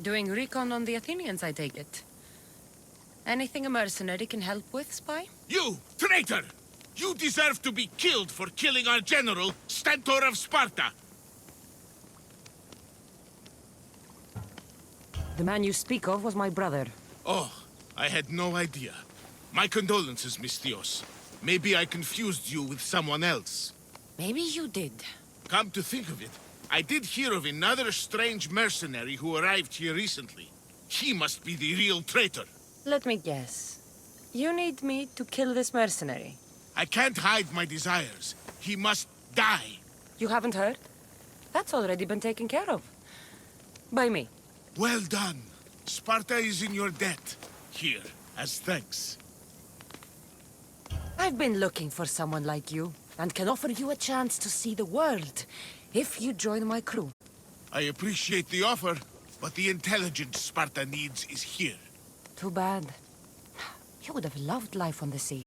Doing recon on the Athenians, I take it. Anything a mercenary can help with, spy? You, traitor! You deserve to be killed for killing our general, Stentor of Sparta! The man you speak of was my brother. Oh, I had no idea. My condolences, Misthios. Maybe I confused you with someone else. Maybe you did. Come to think of it, I did hear of another strange mercenary who arrived here recently. He must be the real traitor. Let me guess. You need me to kill this mercenary. I can't hide my desires. He must die. You haven't heard? That's already been taken care of. By me. Well done. Sparta is in your debt. Here, as thanks. I've been looking for someone like you, and can offer you a chance to see the world, if you join my crew. I appreciate the offer, but the intelligence Sparta needs is here. Too bad. You would have loved life on the sea.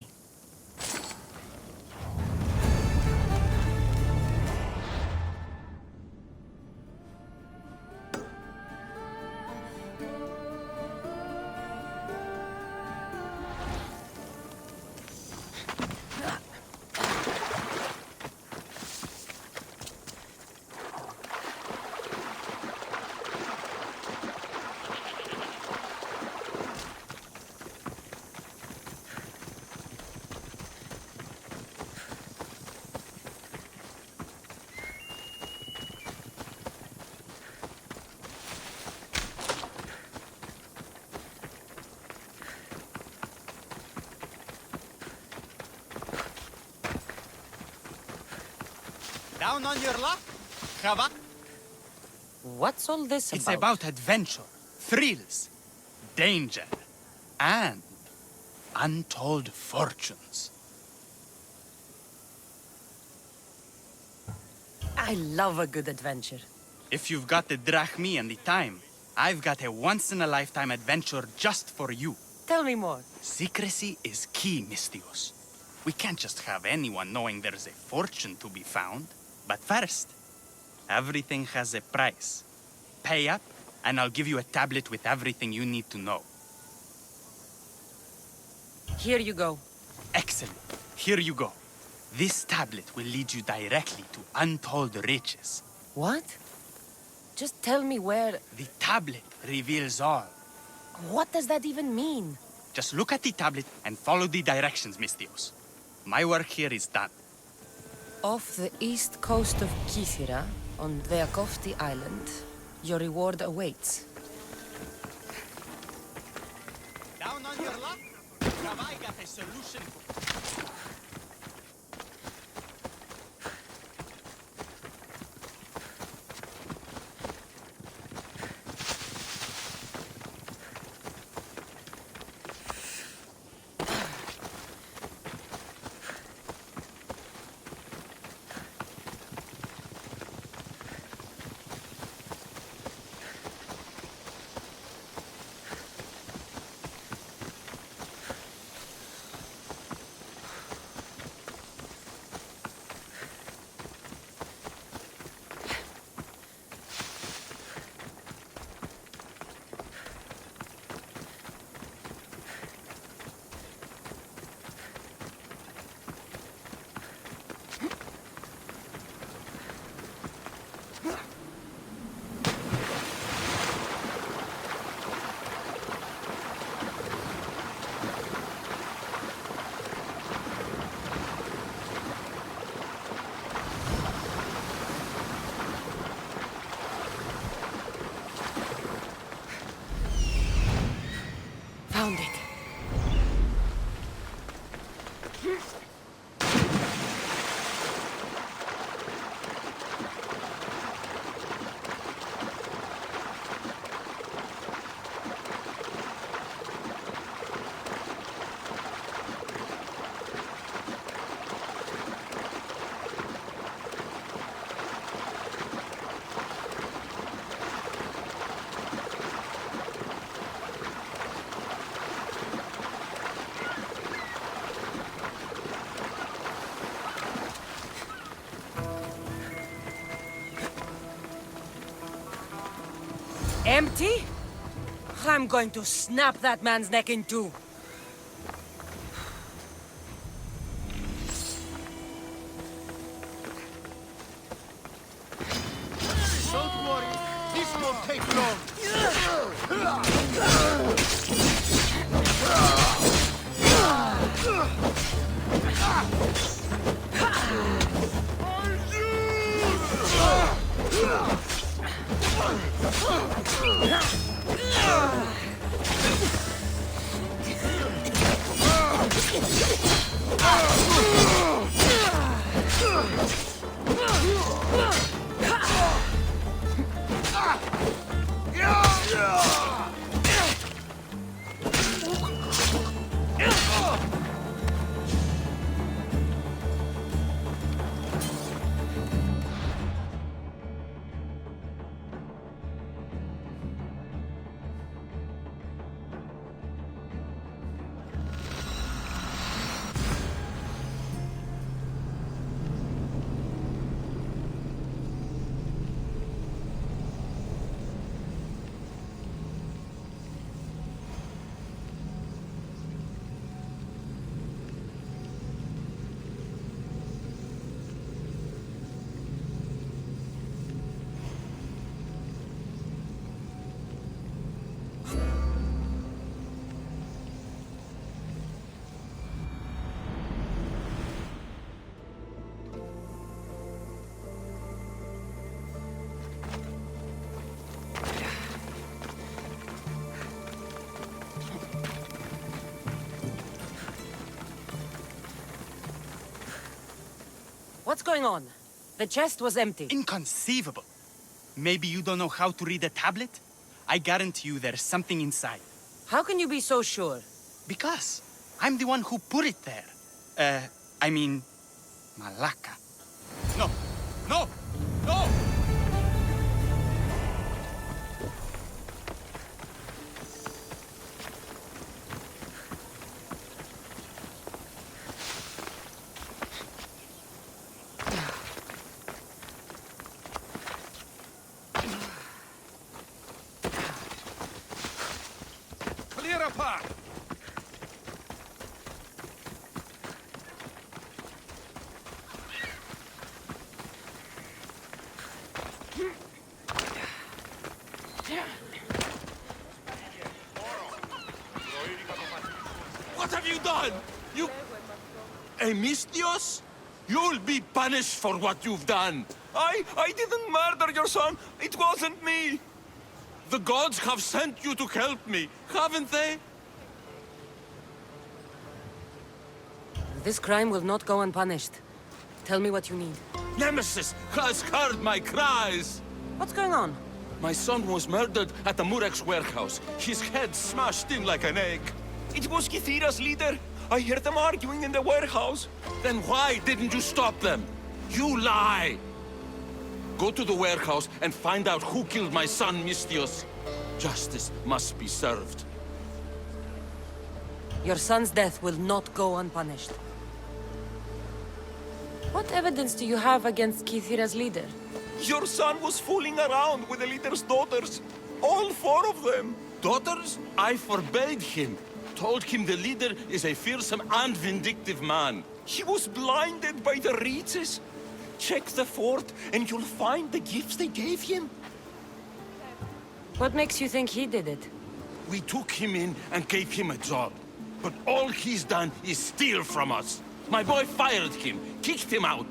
Down on your luck, Chava? What's all this about? It's about adventure, thrills, danger, and untold fortunes. I love a good adventure. If you've got the drachmi and the time, I've got a once-in-a-lifetime adventure just for you. Tell me more. Secrecy is key, Misthios. We can't just have anyone knowing there's a fortune to be found. But first, everything has a price. Pay up, and I'll give you a tablet with everything you need to know. Here you go. Excellent. Here you go. This tablet will lead you directly to untold riches. What? Just tell me where... The tablet reveals all. What does that even mean? Just look at the tablet and follow the directions, Misthios. My work here is done. Off the east coast of Kythera, on Veakofti Island, your reward awaits. Down on your luck? Have I got a solution? Found it. Empty? I'm going to snap that man's neck in two. Don't worry, this won't take long. What's going on? The chest was empty. Inconceivable. Maybe you don't know how to read a tablet? I guarantee you there's something inside. How can you be so sure? Because I'm the one who put it there. I mean, Malaka. No! No! No! Clear a path! What have you done? You... Emistios? You'll be punished for what you've done. I didn't murder your son! It wasn't me! The gods have sent you to help me, haven't they? This crime will not go unpunished. Tell me what you need. Nemesis has heard my cries. What's going on? My son was murdered at the Murex warehouse. His head smashed in like an egg. It was Kithira's leader! I heard them arguing in the warehouse! Then why didn't you stop them? You lie! Go to the warehouse and find out who killed my son, Mistios. Justice must be served. Your son's death will not go unpunished. What evidence do you have against Kithira's leader? Your son was fooling around with the leader's daughters! All 4 of them! Daughters? I forbade him. Told him the leader is a fearsome and vindictive man. He was blinded by the reaches! Check the fort and you'll find the gifts they gave him! What makes you think he did it? We took him in and gave him a job. But all he's done is steal from us. My boy fired him, kicked him out.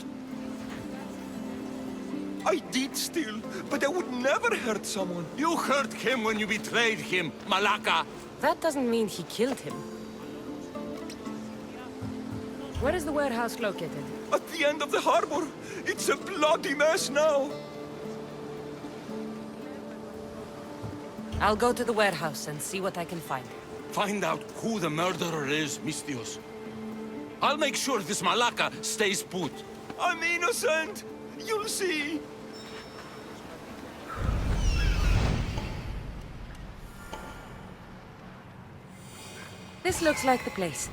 I did steal, but I would never hurt someone. You hurt him when you betrayed him, Malaka. That doesn't mean he killed him. Where is the warehouse located? At the end of the harbor, it's a bloody mess now. I'll go to the warehouse and see what I can find. Find out who the murderer is, Mistios. I'll make sure this Malaka stays put. I'm innocent! You'll see! This looks like the place.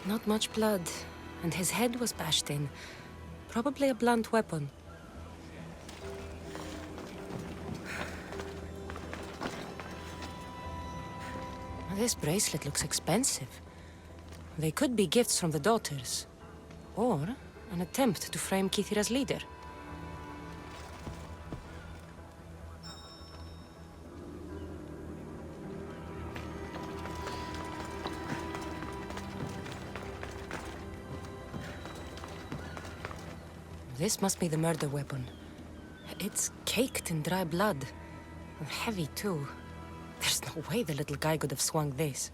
Not much blood, and his head was bashed in. Probably a blunt weapon. This bracelet looks expensive. They could be gifts from the daughters, or an attempt to frame Kithira's leader. This must be the murder weapon. It's caked in dry blood. And heavy, too. There's no way the little guy could have swung this.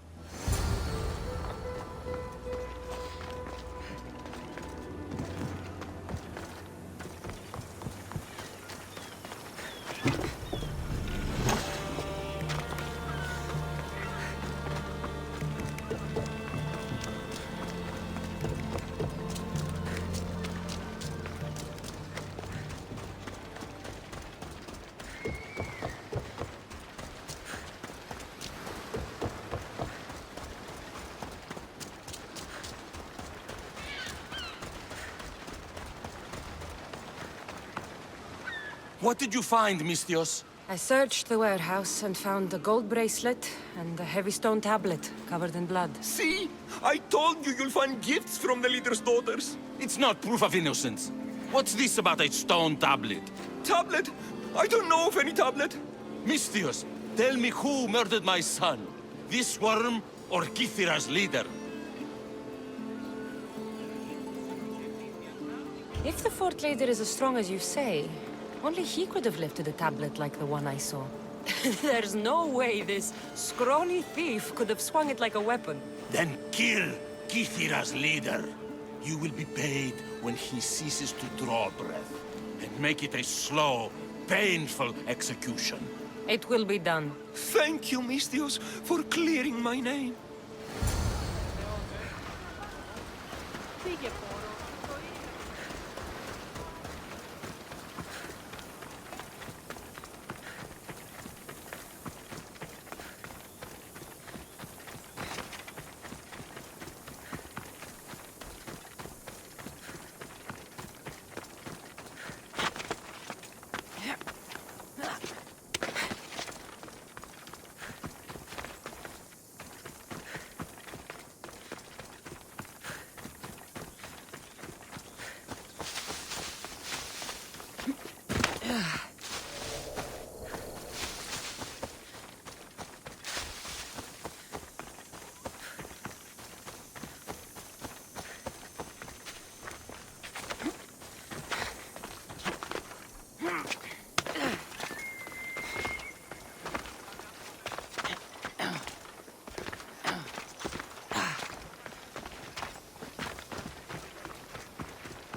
What did you find, Mistios? I searched the warehouse and found a gold bracelet and a heavy stone tablet covered in blood. See? I told you you'll find gifts from the leader's daughters. It's not proof of innocence. What's this about a stone tablet? Tablet? I don't know of any tablet. Mistios, tell me who murdered my son. This worm or Kithira's leader? If the fort leader is as strong as you say, only he could have lifted a tablet like the one I saw. There's no way this scrawny thief could have swung it like a weapon. Then kill Kithira's leader. You will be paid when he ceases to draw breath. And make it a slow, painful execution. It will be done. Thank you, Mistios, for clearing my name.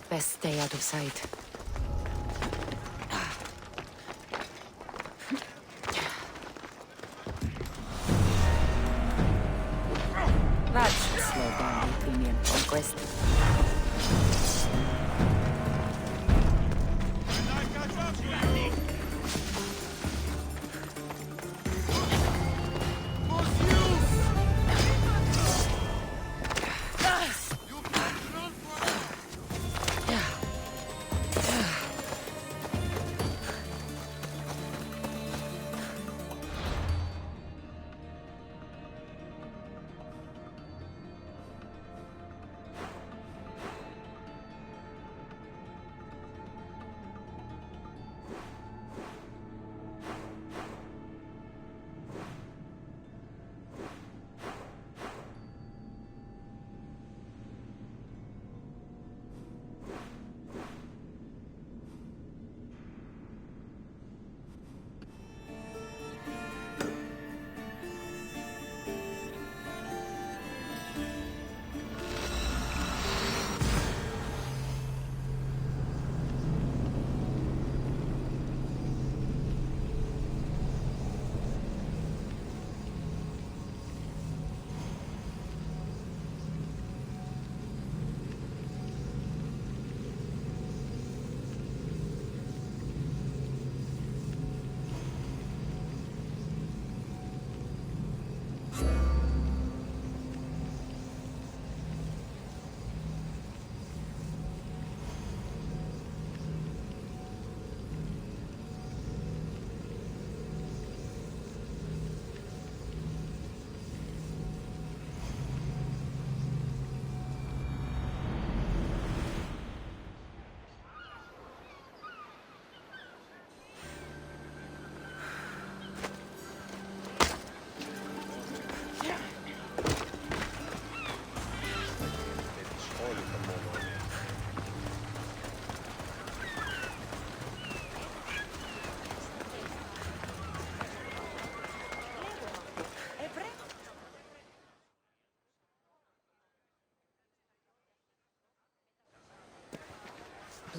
Best stay out of sight. That should slow down the Athenian conquest.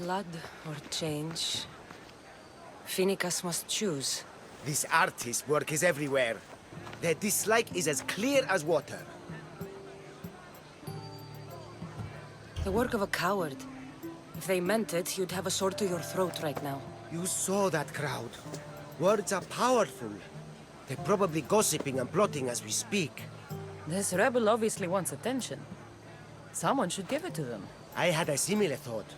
Blood or change. Phoenicus must choose. This artist's work is everywhere. Their dislike is as clear as water. The work of a coward. If they meant it, you'd have a sword to your throat right now. You saw that crowd. Words are powerful. They're probably gossiping and plotting as we speak. This rebel obviously wants attention. Someone should give it to them. I had a similar thought.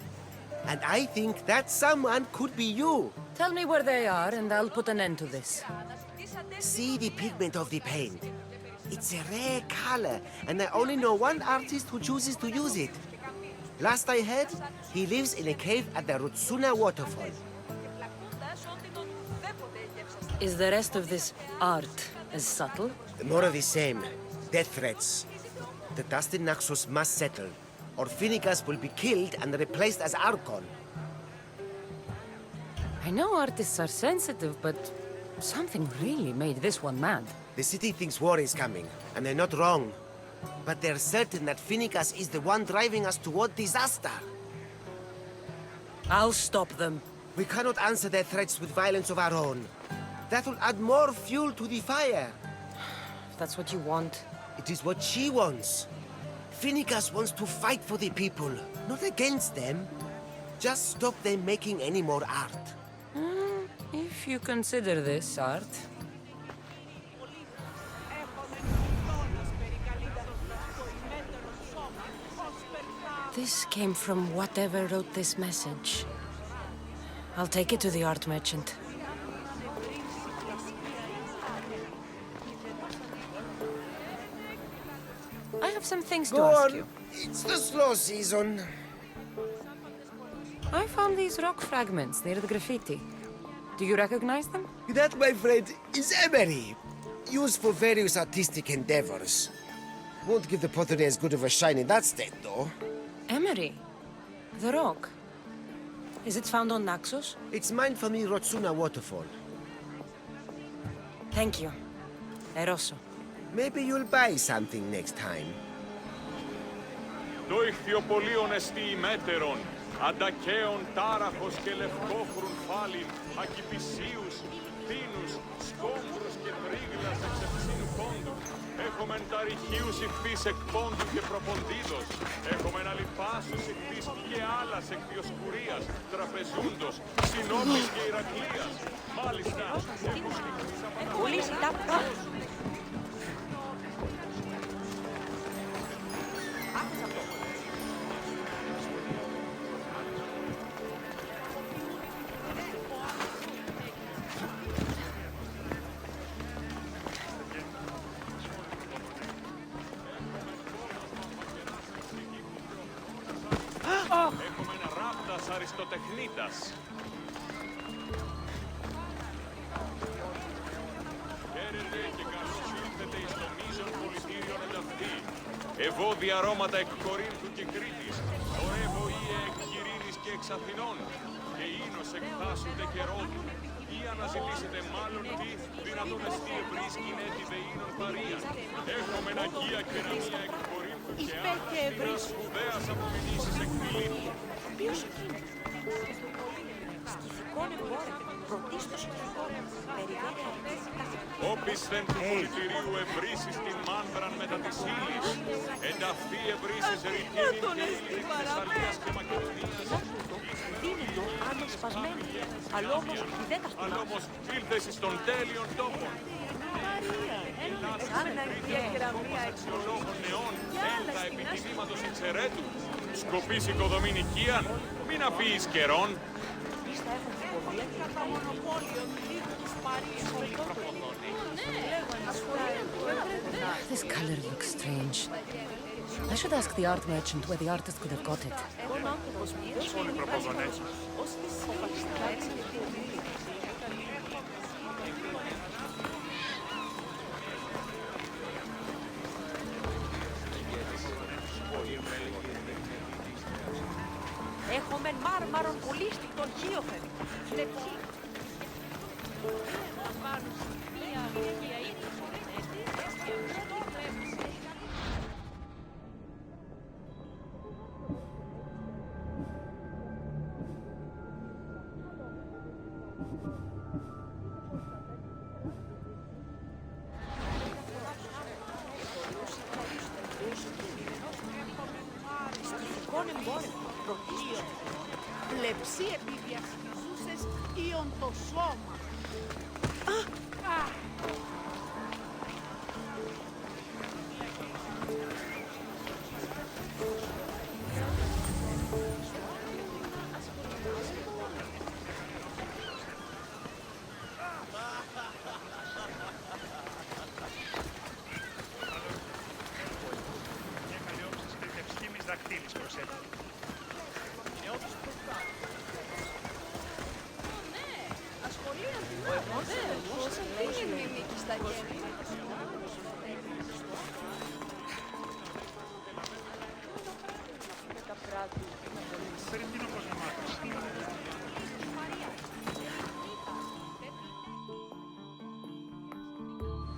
And I think that someone could be you. Tell me where they are, and I'll put an end to this. See the pigment of the paint. It's a rare color, and I only know one artist who chooses to use it. Last I heard, he lives in a cave at the Rutsuna waterfall. Is the rest of this art as subtle? More of the same. Death threats. The dust in Naxos must settle, or Phoenicus will be killed and replaced as Archon. I know artists are sensitive, but something really made this one mad. The city thinks war is coming, and they're not wrong. But they're certain that Phoenicus is the one driving us toward disaster. I'll stop them. We cannot answer their threats with violence of our own. That will add more fuel to the fire. If that's what you want. It is what she wants. Phoenicus wants to fight for the people, not against them. Just stop them making any more art. If you consider this art. This came from whatever wrote this message. I'll take it to the art merchant. I have some things to Go ask on. you. It's the slow season. I found these rock fragments near the graffiti. Do you recognize them? That, my friend, is emery. Used for various artistic endeavors. Won't give the pottery as good of a shine in that state, though. Emery. The rock. Is it found on Naxos? It's mined from the Rotsuna waterfall. Thank you. Eroso. Maybe you'll buy something next time. Το ηχθιοπολίον εστί ημέτερον, αντακαίων τάραχος και λευκόχρουν φάλιν, ακυπησίους, θήνους, σκόμπρους και τρίγλας εξ ευσύνου πόντου. Έχομεν ταριχίους ηχθείς εκ πόντου και προποντίδος. Έχομεν αλιπάσους ηχθείς και άλλας εκ διοσκουρίας, τραπεζούντος, συνόμης και Ηρακλείας. Μάλιστα, έχομεν ηχθείς από Έχουμε ένα ράπτας αριστοτεχνίτας. Χαίρετε και καλώς ήλθετε εις το μείζον πολιτήριον ενταυτή. Ευώδη αρώματα εκ Κορίνθου και Κρήτης. Ορεύω ή εκ Κυρίνης και εξ Αθηνών. Και ίνος εκ Θάσου τε και Ρόδου. Ή αναζητήσετε μάλλον τι δυνατόν εστί ευρίσκειν έτη δεΐνων παρία. Έχουμε αγία κεραμία εκ Κορίνθου και Άθηνας σπουδαίας απομηνήσεις εκ Φιλίππου. Ποιος εκείνος? Σκυφικών εμπόρευε, πρωτίστως σκυφικών, περιβέρεια Όπισθεν του πολιτηρίου ευρύσεις την μάνδραν μετά της ύλης. Ενταυτή ευρύσεις ρητήμην και ύλη της Θεσσαλίας και Μακεδονίας. δίνοντο άνω σπασμένο, αλλά όμως δεν τα Αλλά όμως ήλθες εις των τέλειων τόπων. Αξιολόγων νεών, έλτα επιτιμήματος εξαιρέτου. Σκοπής οικοδομήν οικίαν, μην αφήσεις καιρόν. This color looks strange. I should ask the art merchant where the artist could have got it. Όλοι προποδονές. Έχουμε μάρμαρον πολύστικτον χίωθεν. Φλεψί.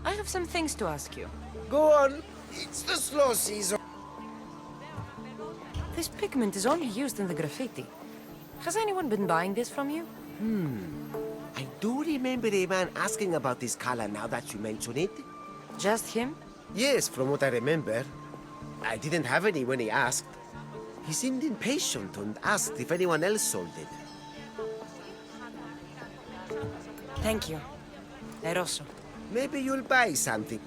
I have some things to ask you. Go on. It's the slow season. This pigment is only used in the graffiti. Has anyone been buying this from you? I do remember a man asking about this color now that you mention it. Just him? Yes, from what I remember. I didn't have any when he asked. He seemed impatient and asked if anyone else sold it. Thank you. Eroso. Maybe you'll buy something.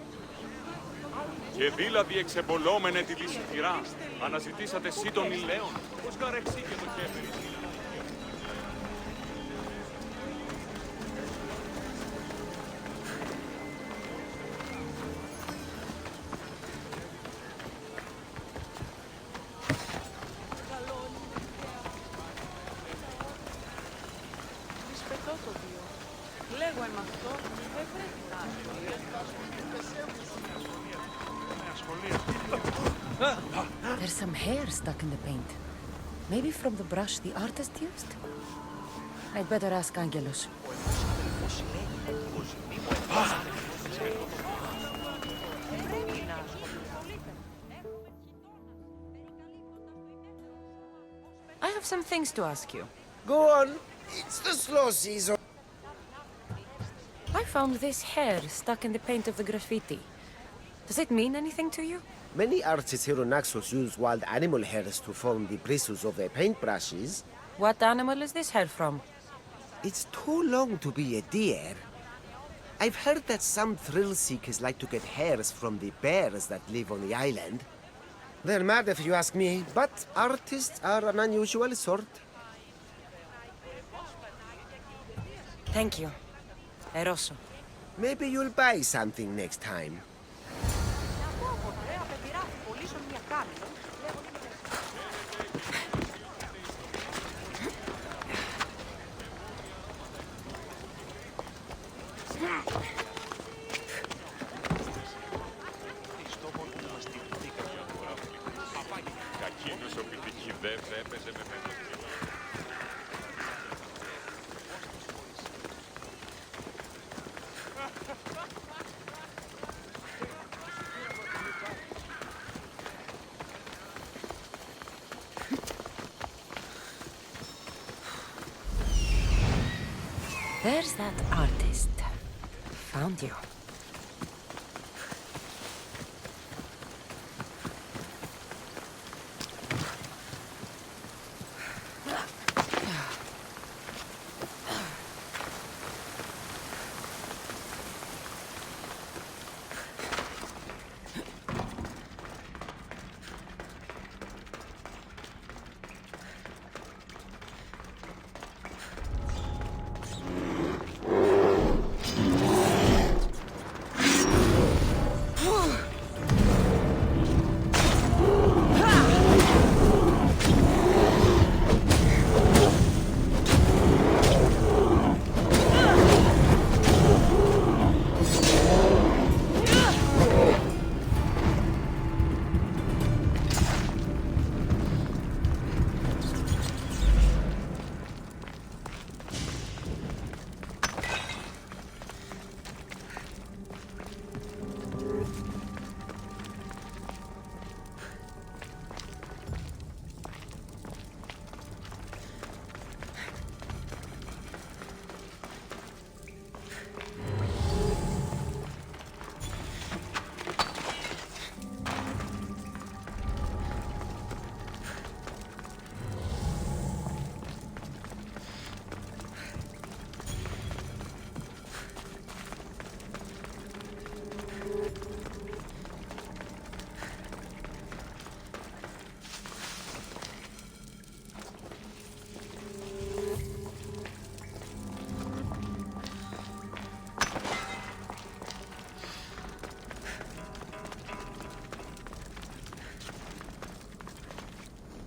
Και δηλαδή εξεμπολόμενε τη λυσιχειρά. Αναζητήσατε εσύ τον Ηλέον. Πώς καρεξήκε το κέφερι. Δυσπετώ το Δίο. Λέγω εν αυτό, δεν πρέπει να There's some hair stuck in the paint. Maybe from the brush the artist used? I'd better ask Angelos. I have some things to ask you. Go on. It's the slow season. I found this hair stuck in the paint of the graffiti. Does it mean anything to you? Many artists here on Naxos use wild animal hairs to form the bristles of their paintbrushes. What animal is this hair from? It's too long to be a deer. I've heard that some thrill seekers like to get hairs from the bears that live on the island. They're mad if you ask me, but artists are an unusual sort. Thank you. Eroso. Maybe you'll buy something next time. Κακίνος ο πιτικιδεύς έπαιζε με πεντοκίνο. There's that artist. Found you.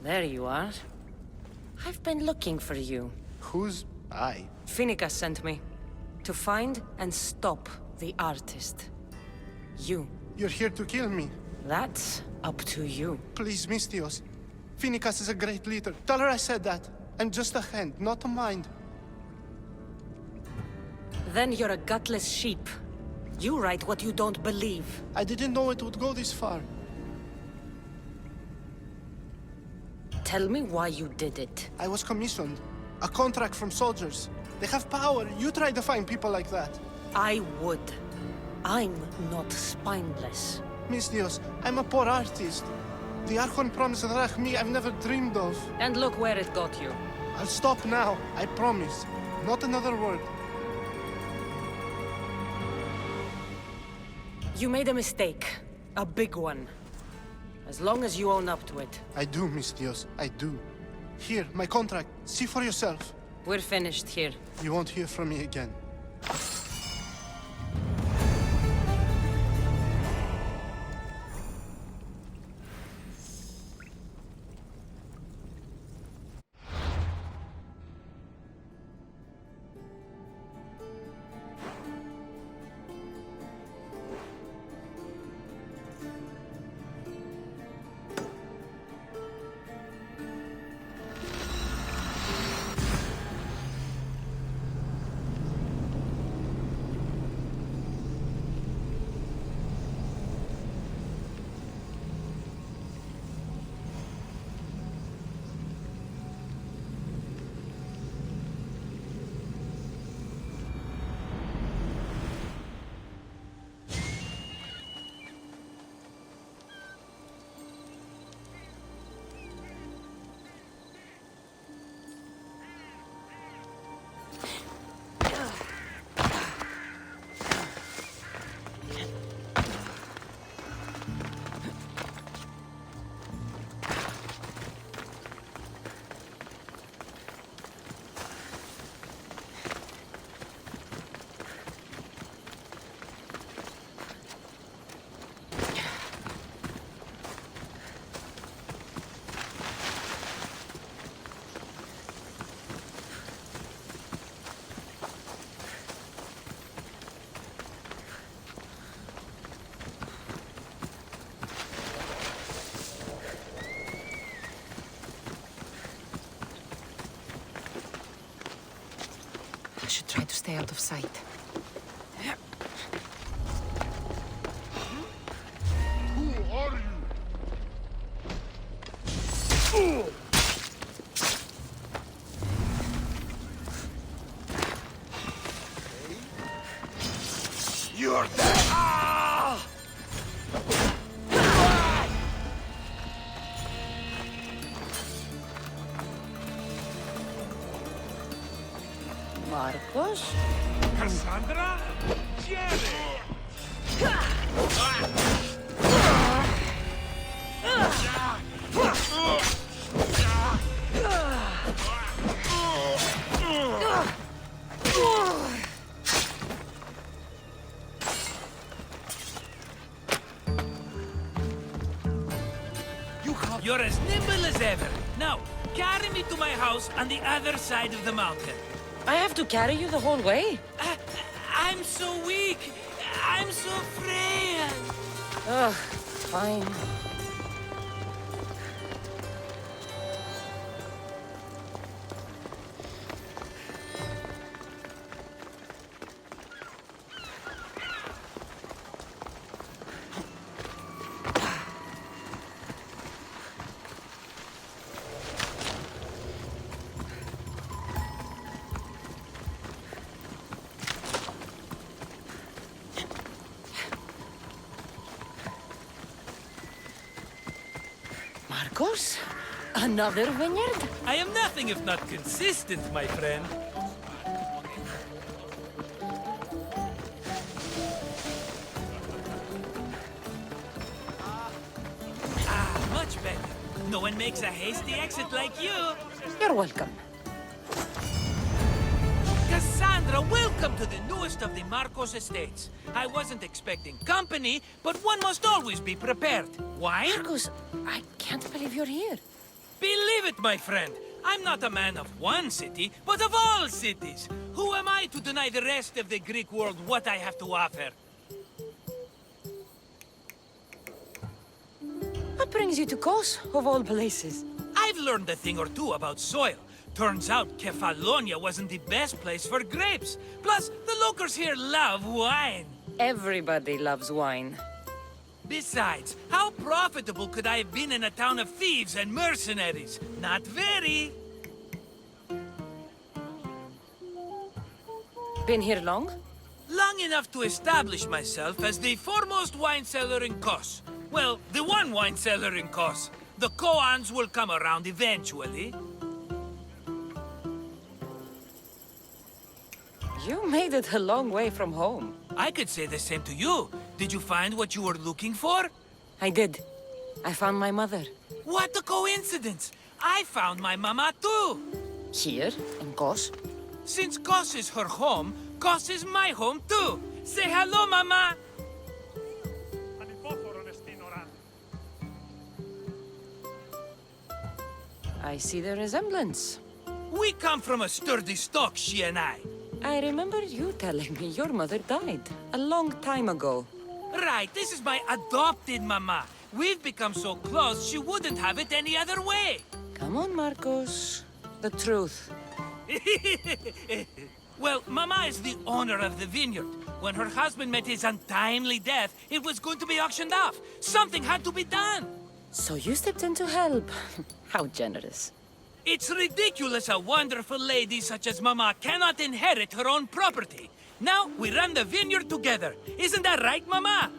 There you are. I've been looking for you. Who's I? Finicus sent me. To find and stop the artist. You. You're here to kill me. That's up to you. Please, Mistios. Finicus is a great leader. Tell her I said that. I'm just a hand, not a mind. Then you're a gutless sheep. You write what you don't believe. I didn't know it would go this far. Tell me why you did it. I was commissioned. A contract from soldiers. They have power. You try to find people like that. I would. I'm not spineless. Mistios, I'm a poor artist. The Archon promised Rach me I've never dreamed of. And look where it got you. I'll stop now, I promise. Not another word. You made a mistake. A big one. As long as you own up to it. I do, Mistios, I do. Here, my contract. See for yourself. We're finished here. You won't hear from me again. I should try to stay out of sight. Who are you? You're dead! Marcos? Cassandra? Jerry! You're as nimble as ever. Now, carry me to my house on the other side of the mountain. I have to carry you the whole way? I'm so weak. I'm so frail. Ugh, fine. Marcos? Another vineyard? I am nothing if not consistent, my friend. Much better. No one makes a hasty exit like you. You're welcome. Cassandra, welcome to the newest of the Marcos estates. I wasn't expecting company, but one must always be prepared. Why? Marcos, I can't believe you're here. Believe it, my friend. I'm not a man of one city, but of all cities. Who am I to deny the rest of the Greek world what I have to offer? What brings you to Kos, of all places? I've learned a thing or two about soil. Turns out Kefalonia wasn't the best place for grapes. Plus, the locals here love wine. Everybody loves wine. Besides, how profitable could I have been in a town of thieves and mercenaries? Not very. Been here long? Long enough to establish myself as the foremost wine seller in Kos. Well, the one wine seller in Kos. The koans will come around eventually. You made it a long way from home. I could say the same to you. Did you find what you were looking for? I did. I found my mother. What a coincidence! I found my mama too! Here, in Kos? Since Kos is her home, Kos is my home too! Say hello, mama! I see the resemblance. We come from a sturdy stock, she and I. I remember you telling me your mother died a long time ago. Right, this is my adopted mama. We've become so close, she wouldn't have it any other way. Come on, Marcos. The truth. Well, mama is the owner of the vineyard. When her husband met his untimely death, it was going to be auctioned off. Something had to be done. So you stepped in to help. How generous. It's ridiculous a wonderful lady such as Mama cannot inherit her own property. Now we run the vineyard together. Isn't that right, Mama?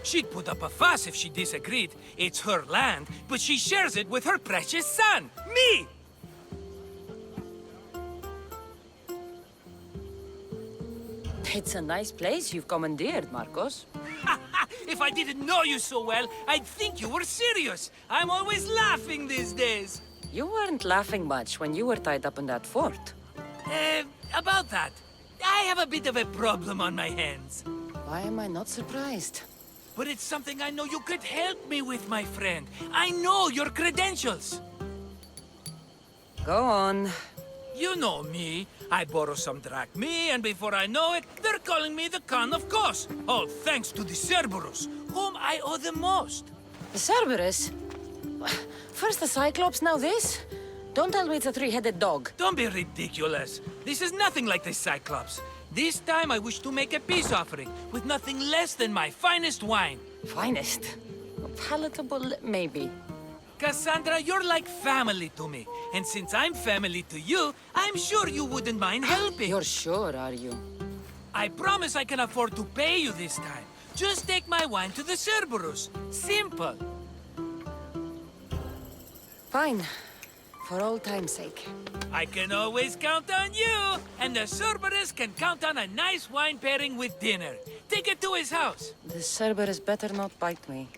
She'd put up a fuss if she disagreed. It's her land, but she shares it with her precious son, me! It's a nice place you've commandeered, Marcos. If I didn't know you so well, I'd think you were serious. I'm always laughing these days. You weren't laughing much when you were tied up in that fort. About that, I have a bit of a problem on my hands. Why am I not surprised? But it's something I know you could help me with, my friend. I know your credentials. Go on. You know me. I borrow some drachmae, and before I know it, they're calling me the Khan of Kos. All thanks to the Cerberus, whom I owe the most. The Cerberus? First the Cyclops, now this? Don't tell me it's a three-headed dog. Don't be ridiculous. This is nothing like the Cyclops. This time I wish to make a peace offering with nothing less than my finest wine. Finest? Palatable, maybe. Cassandra, you're like family to me. And since I'm family to you, I'm sure you wouldn't mind helping. You're sure, are you? I promise I can afford to pay you this time. Just take my wine to the Cerberus. Simple. Fine. For old time's sake. I can always count on you. And the Cerberus can count on a nice wine pairing with dinner. Take it to his house. The Cerberus better not bite me.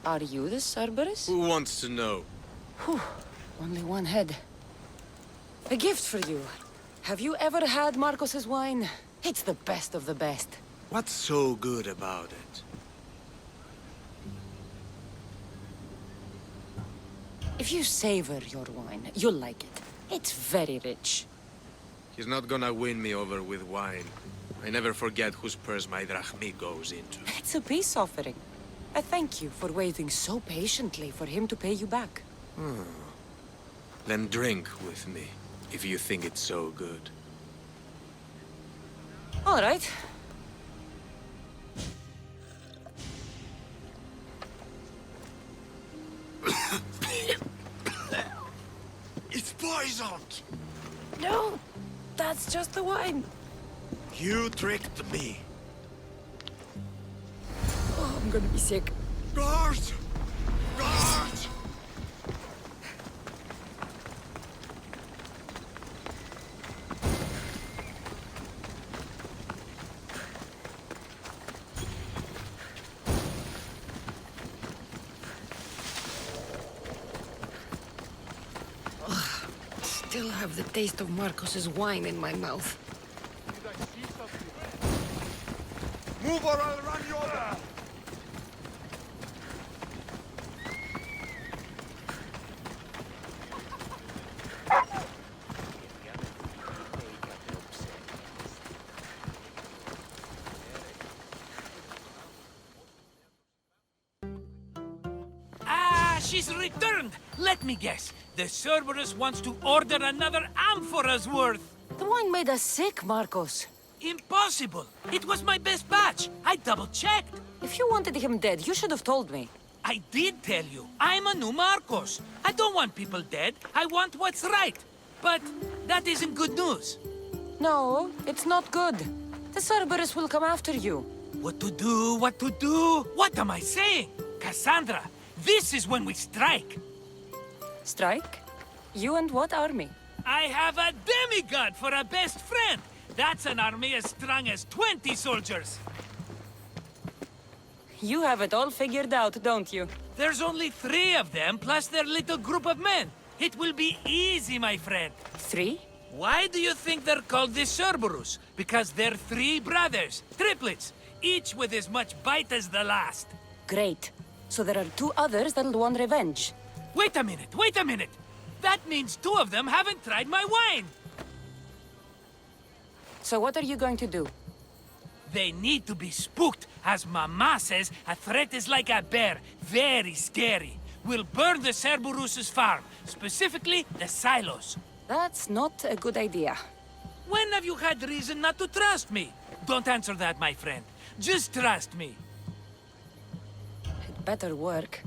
Are you the Cerberus? Who wants to know? Whew. Only one head. A gift for you. Have you ever had Marcos's wine? It's the best of the best. What's so good about it? If you savor your wine, you'll like it. It's very rich. He's not gonna win me over with wine. I never forget whose purse my drachmae goes into. It's a peace offering. I thank you for waiting so patiently for him to pay you back. Then drink with me, if you think it's so good. All right. poisoned! No, that's just the wine. You tricked me. Oh, I'm gonna be sick. Guards! Guards! Still have the taste of Marcos's wine in my mouth. Move or I'll run you over! Ah, she's returned! Let me guess. The Cerberus wants to order another amphora's worth. The wine made us sick, Marcos. Impossible! It was my best batch. I double-checked. If you wanted him dead, you should have told me. I did tell you. I'm a new Marcos. I don't want people dead. I want what's right. But that isn't good news. No, it's not good. The Cerberus will come after you. What to do? What to do? What am I saying? Cassandra, this is when we strike. Strike? You and what army? I have a demigod for a best friend. That's an army as strong as 20 soldiers. You have it all figured out, don't you? There's only 3 of them, plus their little group of men. It will be easy, my friend. 3? Why do you think they're called the Cerberus? Because they're 3 brothers, triplets, each with as much bite as the last. Great. So there are 2 others that'll want revenge. Wait a minute, wait a minute! That means 2 of them haven't tried my wine! So what are you going to do? They need to be spooked. As Mama says, a threat is like a bear. Very scary. We'll burn the Cerberus's farm, specifically the silos. That's not a good idea. When have you had reason not to trust me? Don't answer that, my friend. Just trust me. It better work.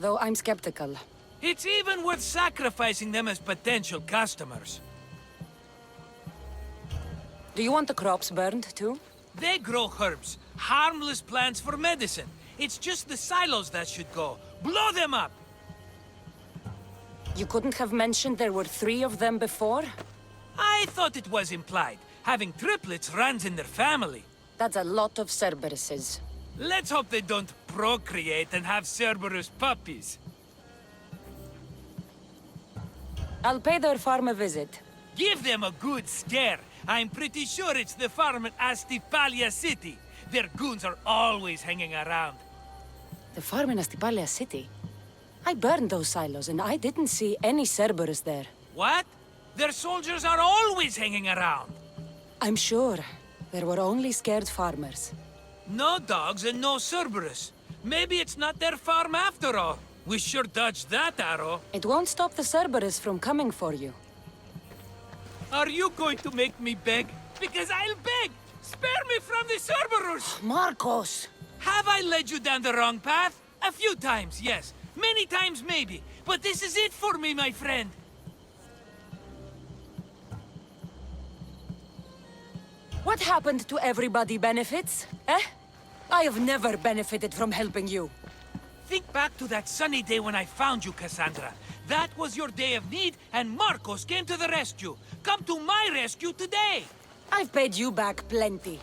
Though I'm skeptical. It's even worth sacrificing them as potential customers. Do you want the crops burned, too? They grow herbs, harmless plants for medicine. It's just the silos that should go. Blow them up! You couldn't have mentioned there were 3 of them before? I thought it was implied. Having triplets runs in their family. That's a lot of Cerberuses. Let's hope they don't procreate and have Cerberus puppies. I'll pay their farm a visit. Give them a good scare. I'm pretty sure it's the farm in Astipalia City. Their goons are always hanging around. The farm in Astipalia City? I burned those silos and I didn't see any Cerberus there. What? Their soldiers are always hanging around. I'm sure. There were only scared farmers. No dogs and no Cerberus. Maybe it's not their farm after all. We sure dodged that arrow. It won't stop the Cerberus from coming for you. Are you going to make me beg? Because I'll beg! Spare me from the Cerberus! Marcos! Have I led you down the wrong path? A few times, yes. Many times, maybe. But this is it for me, my friend. What happened to everybody benefits? Eh? I have never benefited from helping you. Think back to that sunny day when I found you, Cassandra. That was your day of need, and Marcos came to the rescue. Come to my rescue today! I've paid you back plenty.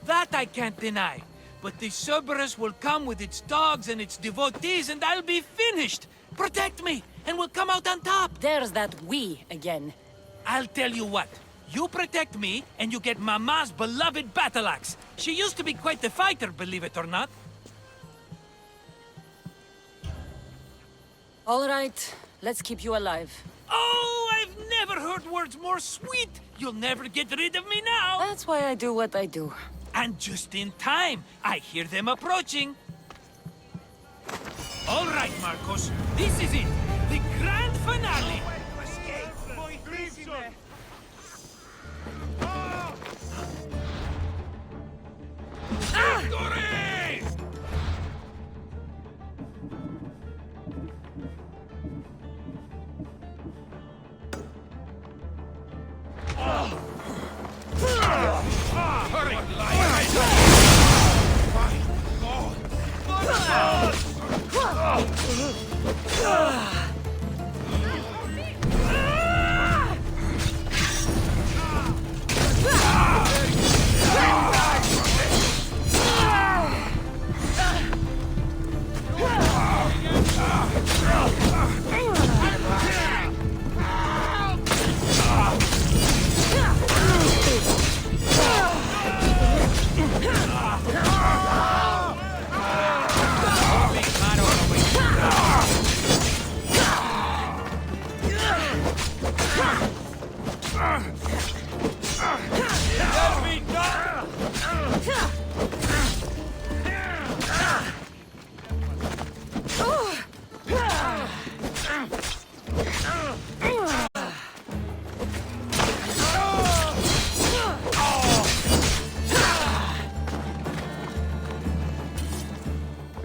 That I can't deny. But the Cerberus will come with its dogs and its devotees, and I'll be finished! Protect me, and we'll come out on top! There's that we again. I'll tell you what. You protect me, and you get Mama's beloved battle axe. She used to be quite the fighter, believe it or not. All right, let's keep you alive. Oh, I've never heard words more sweet! You'll never get rid of me now! That's why I do what I do. And just in time, I hear them approaching. All right, Marcos, this is it. The grand finale. Victory!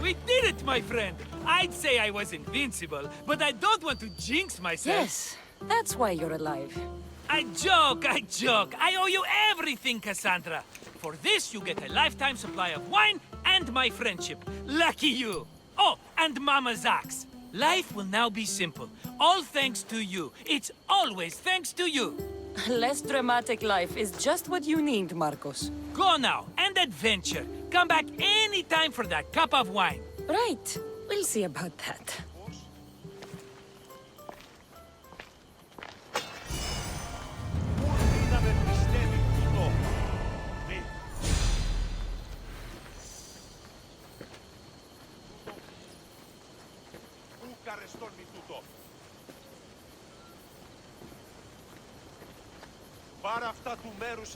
We did it, my friend! I'd say I was invincible, but I don't want to jinx myself. Yes, that's why you're alive. I joke, I joke. I owe you everything, Cassandra. For this, you get a lifetime supply of wine and my friendship. Lucky you. Oh, and Mama's axe. Life will now be simple. All thanks to you. It's always thanks to you. Less dramatic life is just what you need, Marcos. Go now, and adventure. Come back any time for that cup of wine. Right. We'll see about that. Πάρε αυτά του μέρους.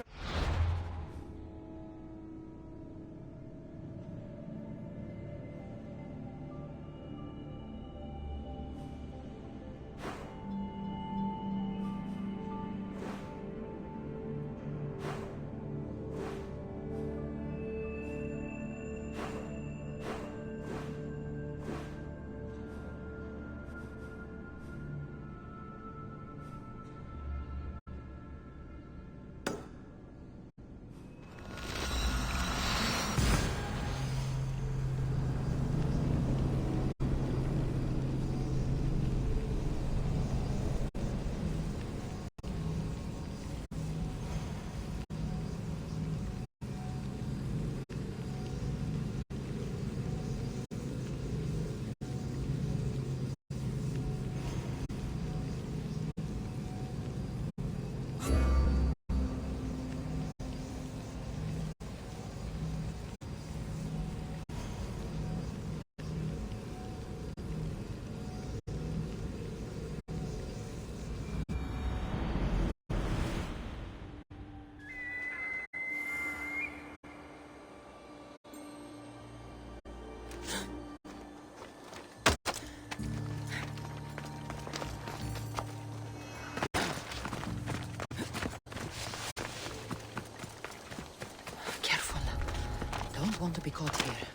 Don't want to be caught here.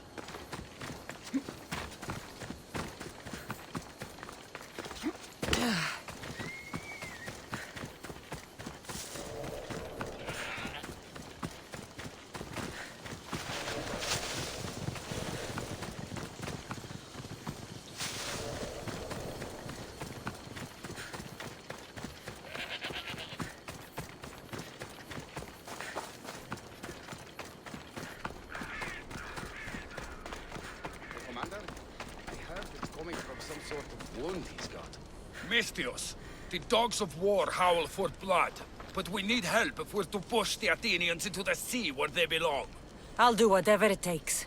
Misthios, the dogs of war howl for blood, but we need help if we're to push the Athenians into the sea where they belong. I'll do whatever it takes.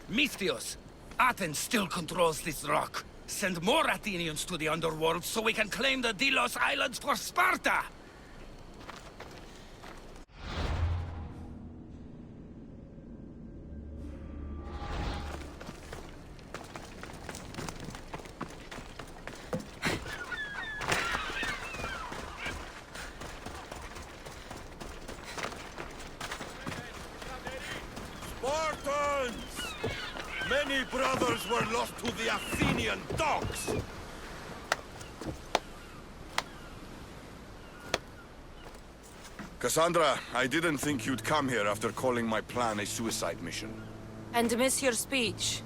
Misthios, Athens still controls this rock. Send more Athenians to the underworld so we can claim the Delos Islands for Sparta! Spartans! Many brothers were lost to the Athenian dogs! Cassandra, I didn't think you'd come here after calling my plan a suicide mission. And miss your speech.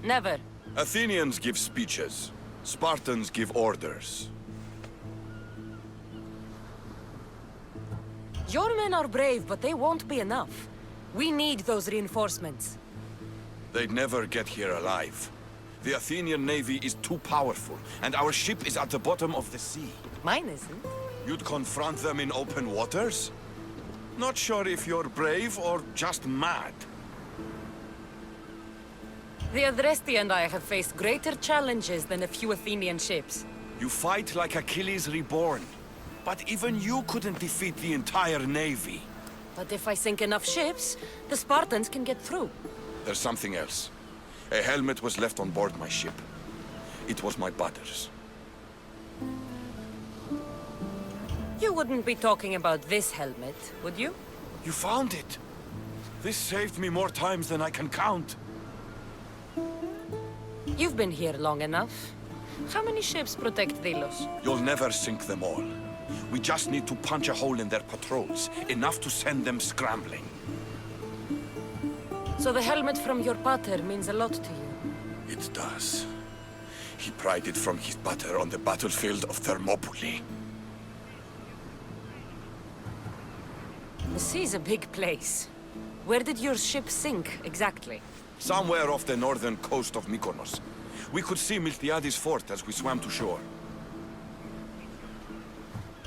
Never. Athenians give speeches. Spartans give orders. Your men are brave, but they won't be enough. We need those reinforcements. They'd never get here alive. The Athenian navy is too powerful, and our ship is at the bottom of the sea. Mine isn't. You'd confront them in open waters? Not sure if you're brave or just mad. The Adresti and I have faced greater challenges than a few Athenian ships. You fight like Achilles reborn. But even you couldn't defeat the entire navy. But if I sink enough ships, the Spartans can get through. There's something else. A helmet was left on board my ship. It was my brother's. You wouldn't be talking about this helmet, would you? You found it. This saved me more times than I can count. You've been here long enough. How many ships protect Delos? You'll never sink them all. We just need to punch a hole in their patrols, enough to send them scrambling. So the helmet from your pater means a lot to you? It does. He pried it from his pater on the battlefield of Thermopylae. The sea's a big place. Where did your ship sink, exactly? Somewhere off the northern coast of Mykonos. We could see Miltiades fort as we swam to shore.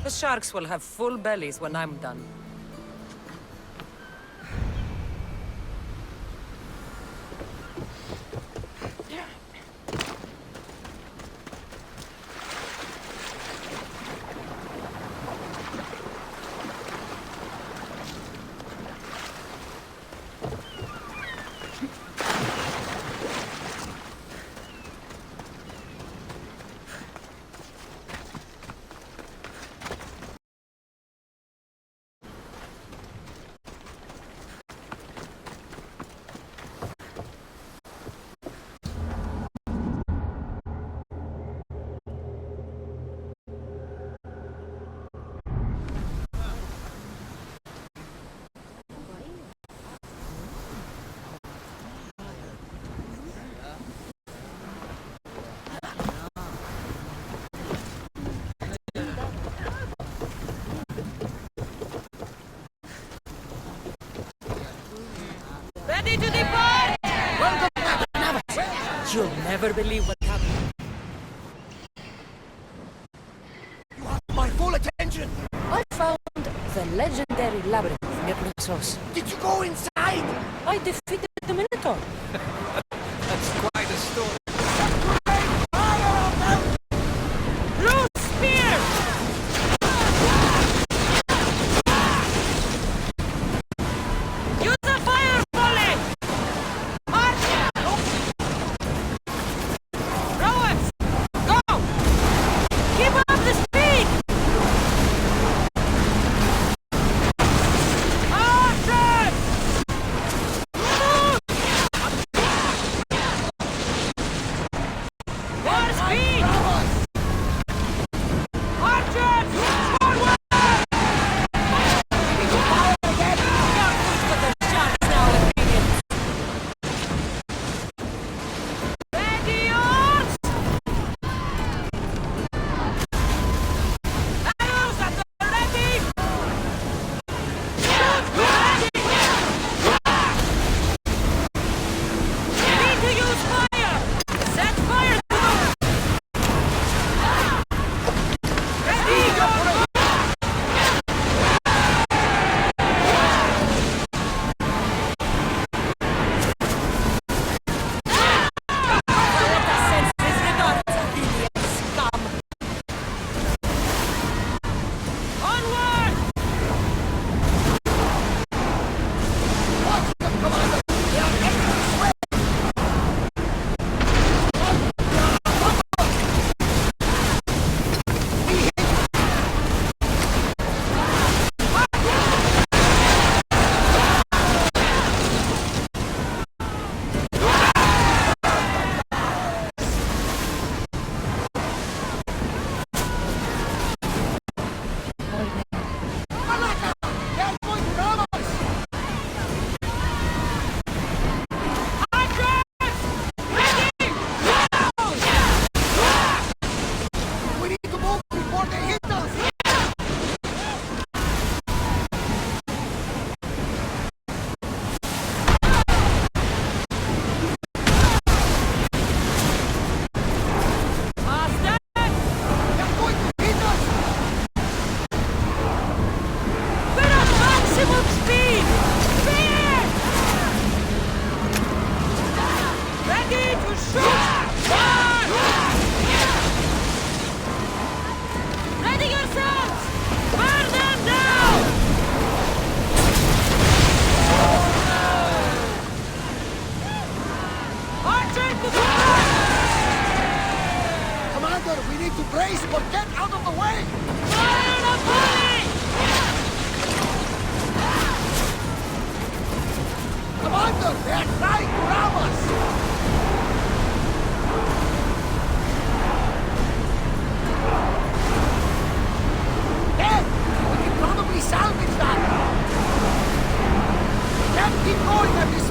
The sharks will have full bellies when I'm done. Ready to depart! Welcome back, Navas! You'll never believe what happened. You have my full attention! I found the legendary labyrinth near Knossos. Did you go inside? I defeated the Minotaur. That's quite a story. Blue spear! Use a fire volley! Archer! Rowers! Go! Keep up the speed! Archer! Move!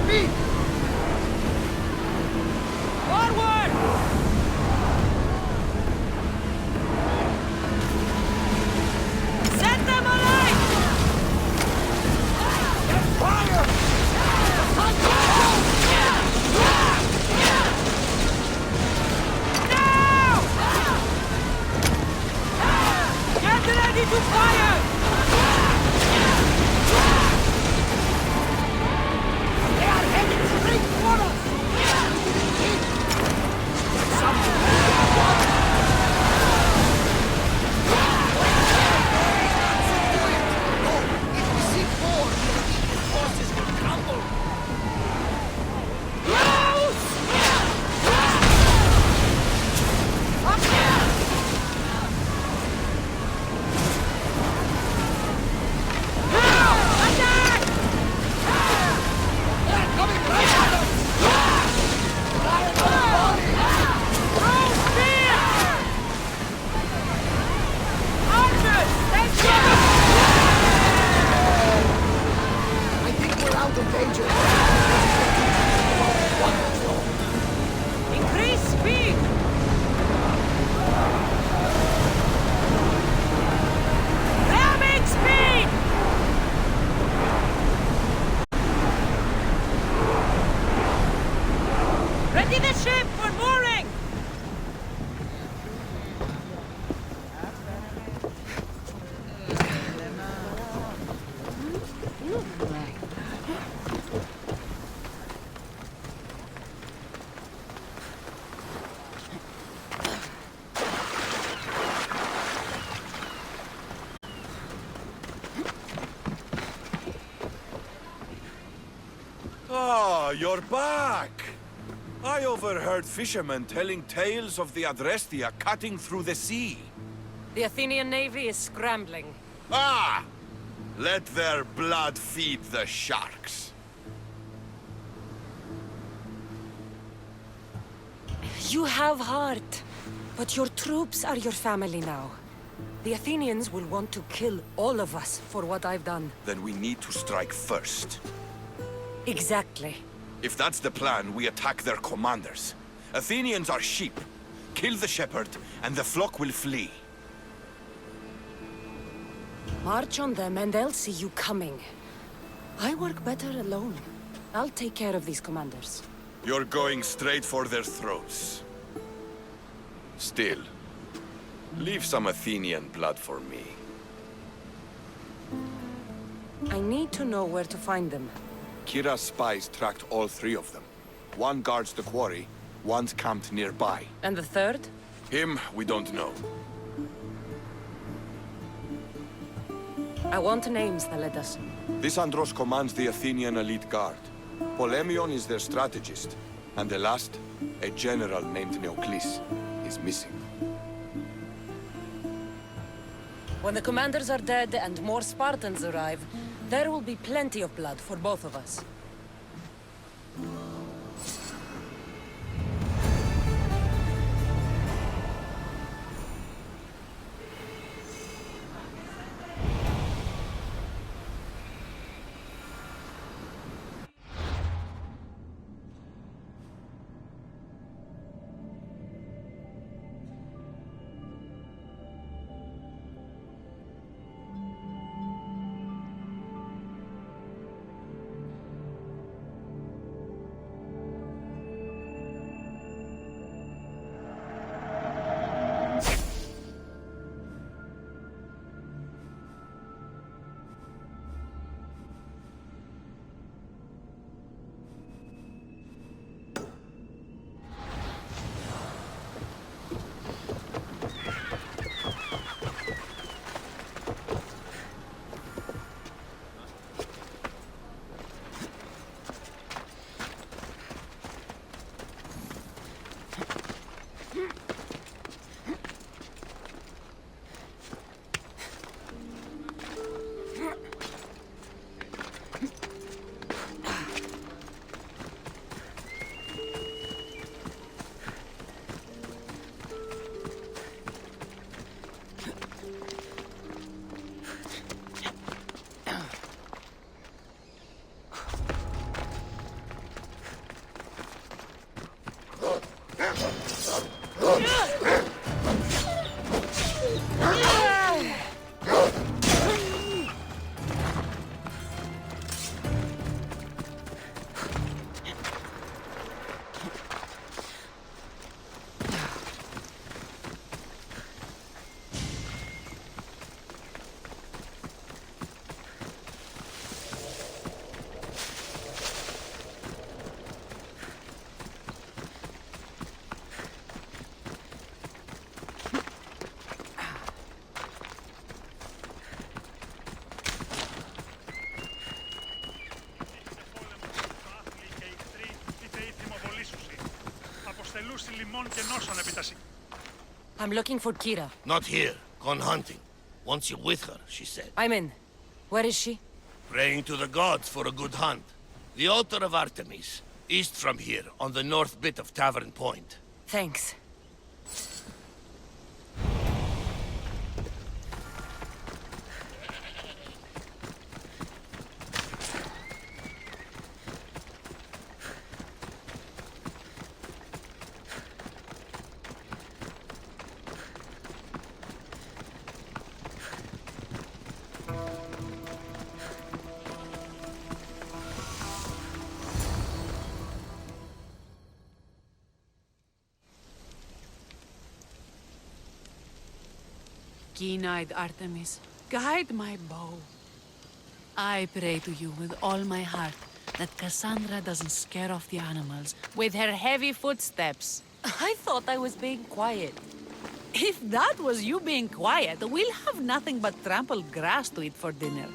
speed! Forward! Set them alight! Fire! Now! Get ready to fire! They are heading straight for us! If we see more, the forces will crumble! I think we're out of danger. Increase speed! Ramming speed! Ready the ship for mooring! Ah, you're back! I overheard fishermen telling tales of the Adrestia cutting through the sea. The Athenian navy is scrambling. Ah! Let their blood feed the sharks. You have heart, but your troops are your family now. The Athenians will want to kill all of us for what I've done. Then we need to strike first. Exactly. If that's the plan, we attack their commanders. Athenians are sheep. Kill the shepherd, and the flock will flee. March on them and they'll see you coming. I work better alone. I'll take care of these commanders. You're going straight for their throats. Still, leave some Athenian blood for me. I need to know where to find them. Kira's spies tracked all three of them. One guards the quarry, one's camped nearby. And the third? Him, we don't know. I want names, Thaletas. This Andros commands the Athenian elite guard. Polemion is their strategist. And the last, a general named Neoclis, is missing. When the commanders are dead and more Spartans arrive, there will be plenty of blood for both of us. I'm looking for Kira. Not here. Gone hunting. Wants you with her, she said. I'm in. Where is she? Praying to the gods for a good hunt. The altar of Artemis. East from here, on the north bit of Tavern Point. Thanks. Keen-eyed Artemis, guide my bow. I pray to you with all my heart that Cassandra doesn't scare off the animals with her heavy footsteps. I thought I was being quiet. If that was you being quiet, we'll have nothing but trampled grass to eat for dinner.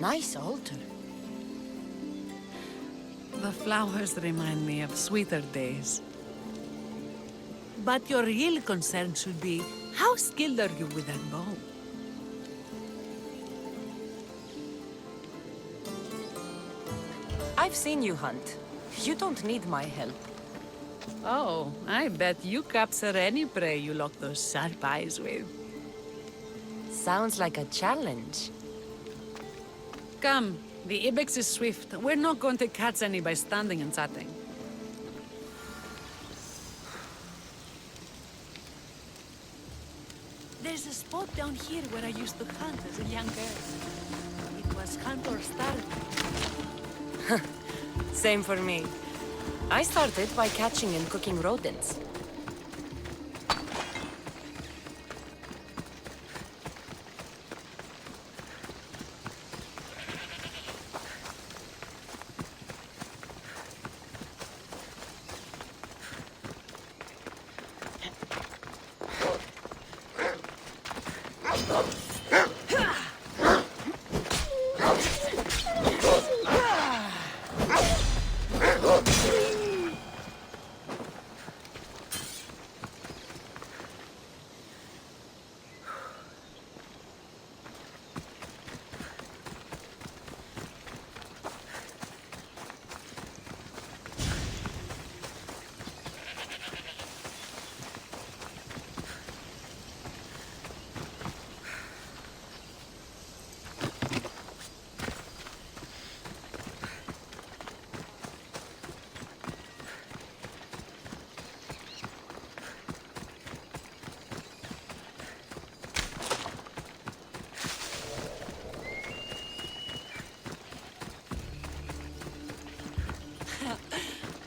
Nice altar. The flowers remind me of sweeter days. But your real concern should be, how skilled are you with that bow? I've seen you hunt. You don't need my help. Oh, I bet you capture any prey you lock those sharp eyes with. Sounds like a challenge. Come, the ibex is swift. We're not going to catch any by standing and chatting. There's a spot down here where I used to hunt as a young girl. It was hunt or starve. Same for me. I started by catching and cooking rodents.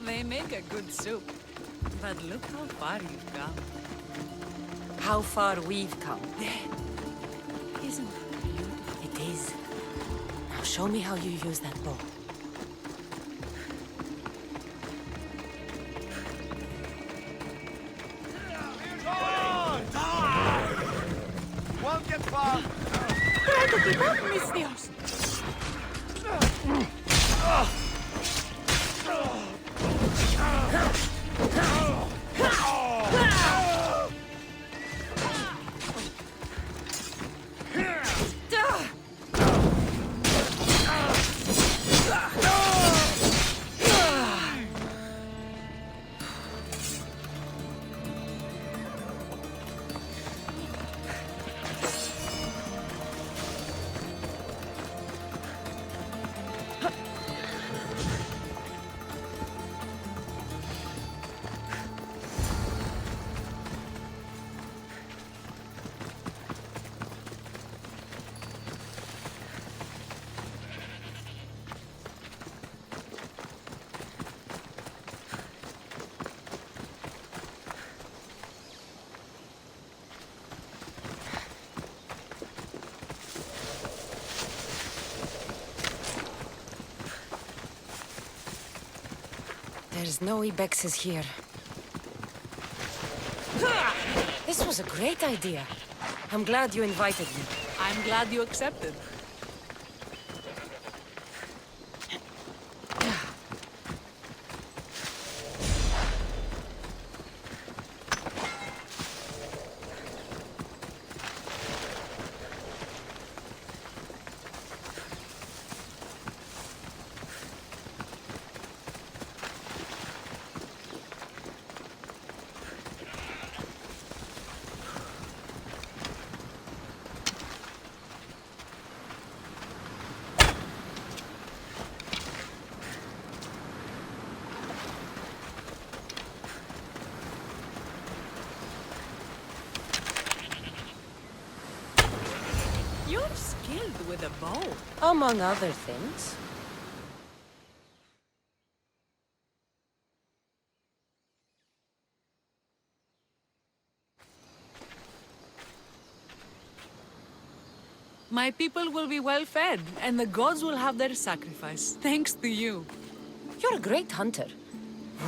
They make a good soup. But look how far you've come. How far we've come. Isn't it beautiful? It is. Now show me how you use that bow. Won't get far. Try to keep up, Mistios. There's no ibexes here. This was a great idea. I'm glad you invited me. I'm glad you accepted. bow. Among other things. My people will be well fed, and the gods will have their sacrifice, thanks to you. You're a great hunter.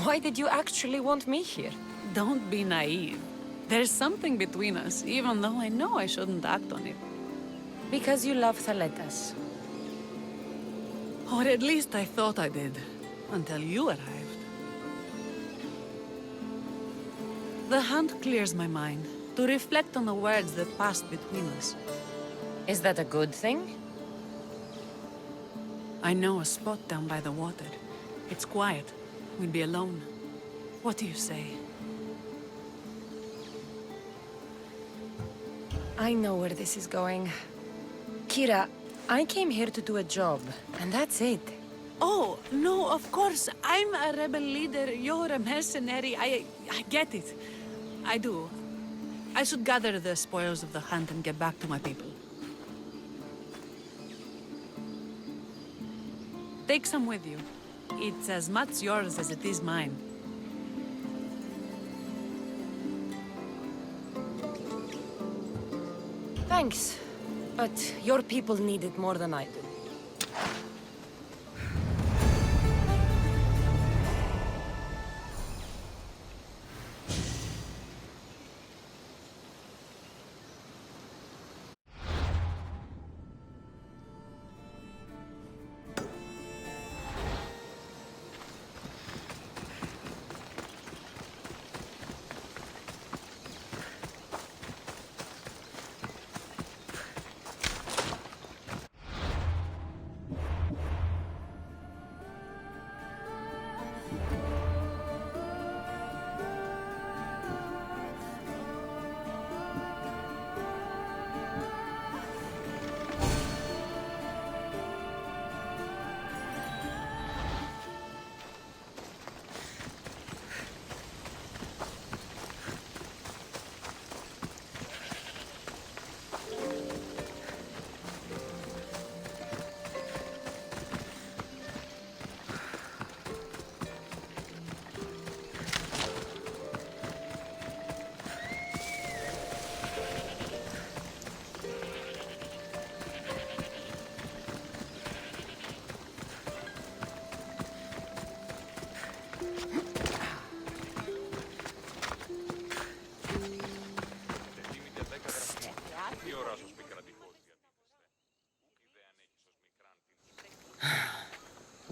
Why did you actually want me here? Don't be naive. There's something between us, even though I know I shouldn't act on it. Because you love Thaletas. Or at least I thought I did, until you arrived. The hunt clears my mind, to reflect on the words that passed between us. Is that a good thing? I know a spot down by the water. It's quiet. We'll be alone. What do you say? I know where this is going. Kira, I came here to do a job, and that's it. Oh, no, of course. I'm a rebel leader. You're a mercenary. I get it. I do. I should gather the spoils of the hunt and get back to my people. Take some with you. It's as much yours as it is mine. Thanks. But your people need it more than I do.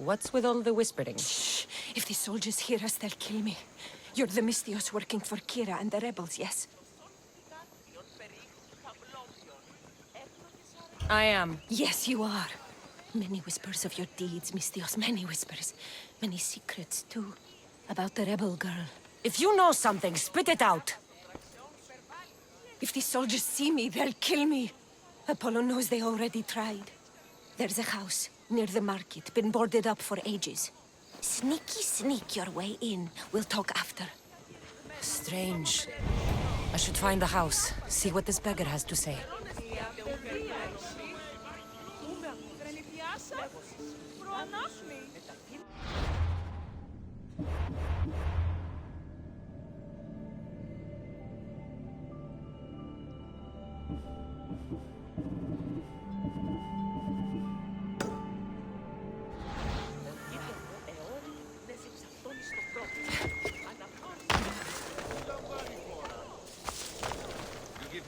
What's with all the whispering? Shh! If the soldiers hear us, they'll kill me. You're the Mystios working for Kira and the rebels, yes? I am. Yes, you are. Many whispers of your deeds, Mystios, many whispers. Many secrets, too. About the rebel girl. If you know something, spit it out! If the soldiers see me, they'll kill me. Apollo knows they already tried. There's a house near the market, been boarded up for ages. Sneak your way in. We'll talk after. Strange. I should find the house, see what this beggar has to say.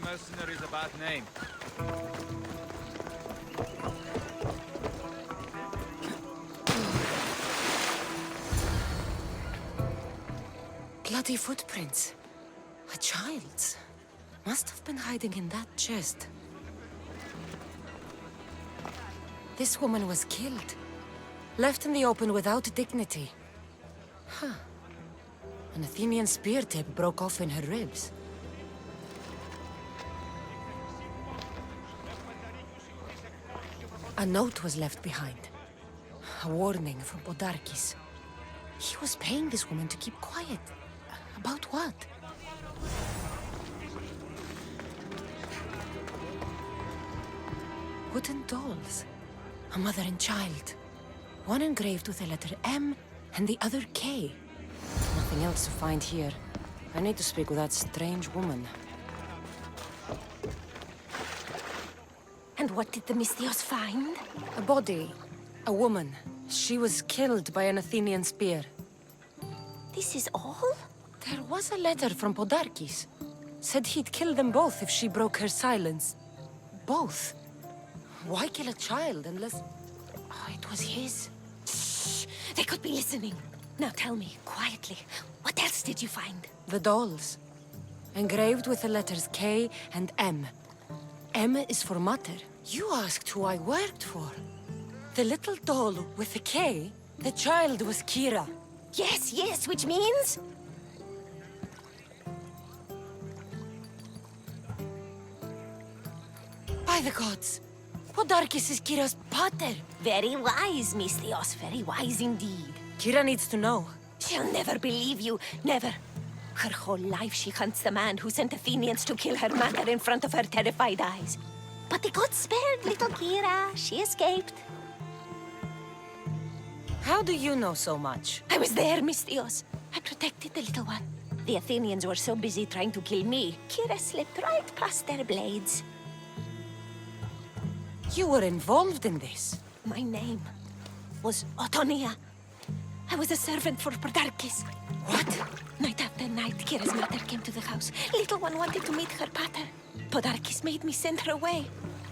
Mercenaries a bad name. Bloody footprints. A child's. Must have been hiding in that chest. This woman was killed. Left in the open without dignity. Huh. An Athenian spear tip broke off in her ribs. A note was left behind. A warning from Podarkis. He was paying this woman to keep quiet. About what? Wooden dolls. A mother and child. One engraved with the letter M and the other K. Nothing else to find here. I need to speak with that strange woman. And what did the Misthios find? A body. A woman. She was killed by an Athenian spear. This is all? There was a letter from Podarkis. Said he'd kill them both if she broke her silence. Both? Why kill a child unless... Oh, it was his. Shh! They could be listening. Now tell me, quietly, what else did you find? The dolls. Engraved with the letters K and M. M is for mater. You asked who I worked for. The little doll with the K, the child was Kira. Yes, which means? By the gods! Podarkis is Kira's pater. Very wise, Misthios, very wise indeed. Kira needs to know. She'll never believe you, never. Her whole life she hunts the man who sent Athenians to kill her mater in front of her terrified eyes. But the gods spared little Kira. She escaped. How do you know so much? I was there, Misthios. I protected the little one. The Athenians were so busy trying to kill me, Kira slipped right past their blades. You were involved in this. My name was Otonia. I was a servant for Podarkis. What? Night after night, Kira's mother came to the house. Little one wanted to meet her pater. Podarkis made me send her away,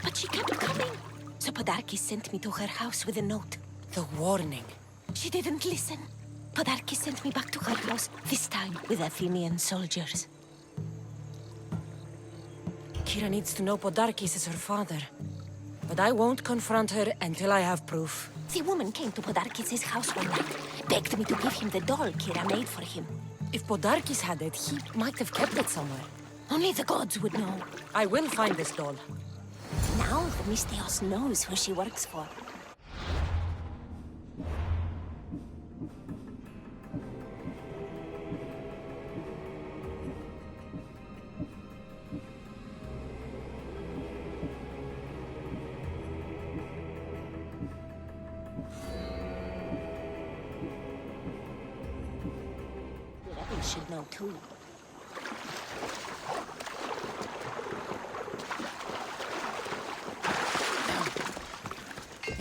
but she kept coming. So Podarkis sent me to her house with a note. The warning. She didn't listen. Podarkis sent me back to her house, this time with Athenian soldiers. Kira needs to know Podarkis is her father. But I won't confront her until I have proof. The woman came to Podarkis' house one night, begged me to give him the doll Kira made for him. If Podarkis had it, he might have kept it somewhere. Only the gods would know. I will find this doll. Now the Misthios knows who she works for. Should know too.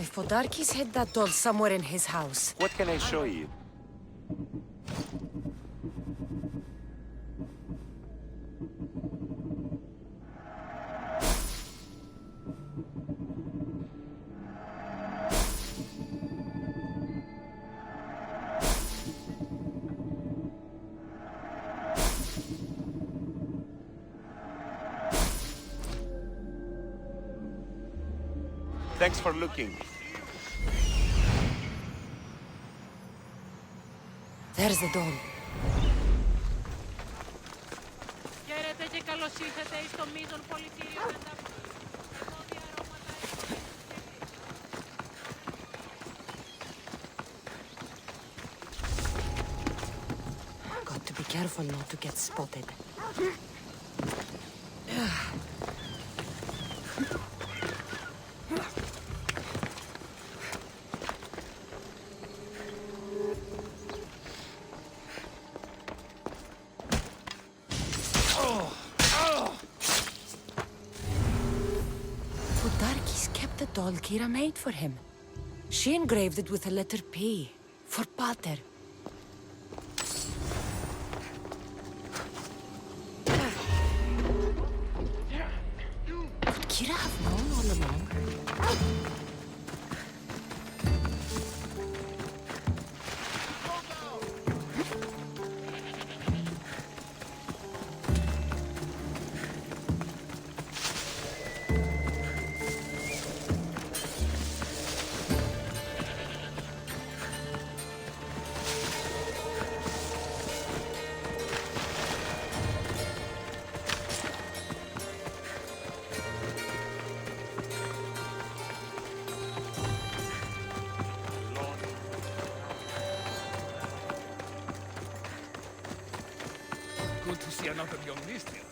If Podarkis hid that doll somewhere in his house... What can I show you? Thanks for looking. There's the doll. Χαίρετε και καλώς ήρθατε στο μείζον πολιτήριο. Got to be careful not to get spotted. Podarkis kept the doll Kira made for him. She engraved it with the letter P, for pater. Could Kira have known all along? Good to see another young Misthios.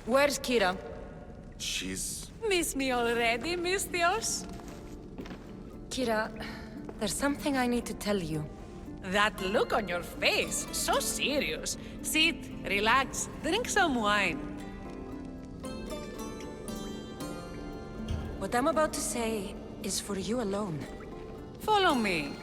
Where's Kira? She's... Miss me already, Mistios? Kira, there's something I need to tell you. That look on your face, so serious. Sit, relax, drink some wine. What I'm about to say is for you alone. Follow me.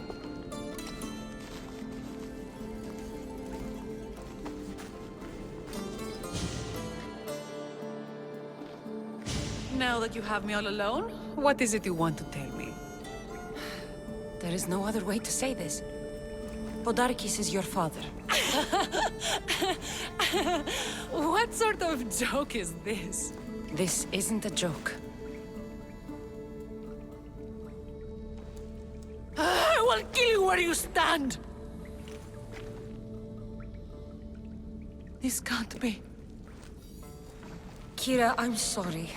Now that you have me all alone, what is it you want to tell me? There is no other way to say this. Podarkis is your father. What sort of joke is this? This isn't a joke. I will kill you where you stand! This can't be. Kira, I'm sorry.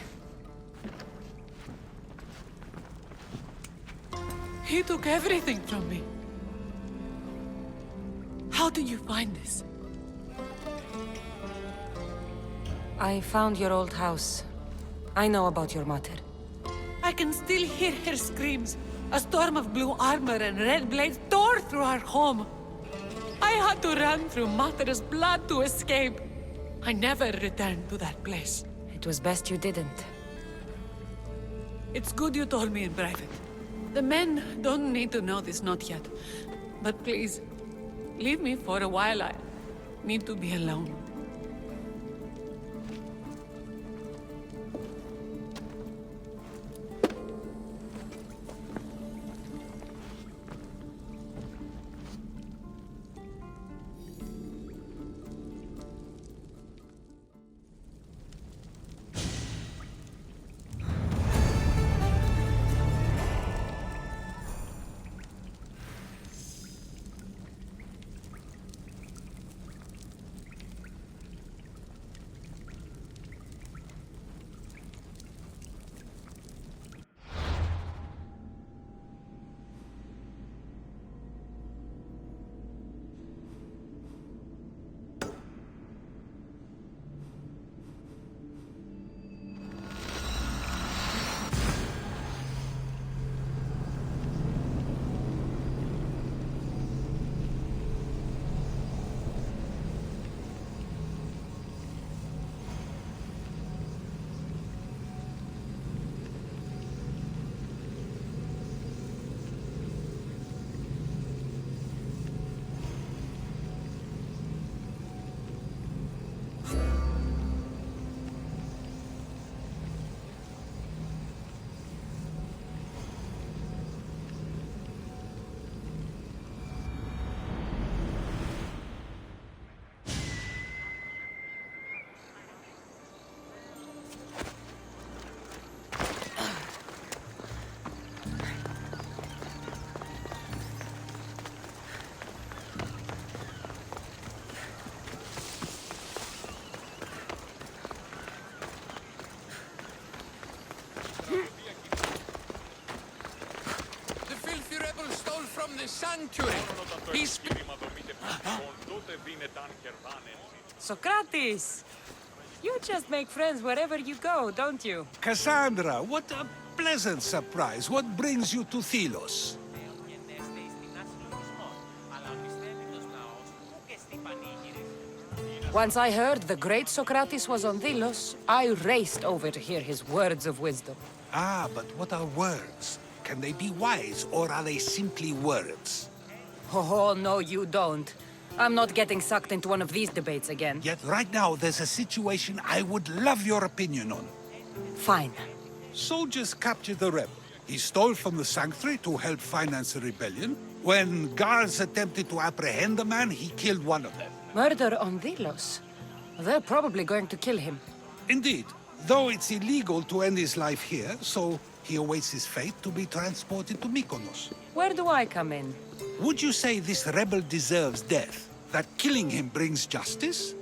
He took everything from me. How did you find this? I found your old house. I know about your mother. I can still hear her screams. A storm of blue armor and red blades tore through our home. I had to run through Mater's blood to escape. I never returned to that place. It was best you didn't. It's good you told me in private. The men don't need to know this, not yet. But please, leave me for a while. I need to be alone. The sanctuary. He's... Socrates! You just make friends wherever you go, don't you? Cassandra, what a pleasant surprise. What brings you to Thelos? Once I heard the great Socrates was on Delos, I raced over to hear his words of wisdom. Ah, but what are words? Can they be wise, or are they simply words? Oh, no, you don't. I'm not getting sucked into one of these debates again. Yet right now, there's a situation I would love your opinion on. Fine. Soldiers captured the rebel. He stole from the sanctuary to help finance the rebellion. When guards attempted to apprehend the man, he killed one of them. Murder on Delos? They're probably going to kill him. Indeed. Though it's illegal to end his life here, so he awaits his fate to be transported to Mykonos. Where do I come in? Would you say this rebel deserves death? That killing him brings justice?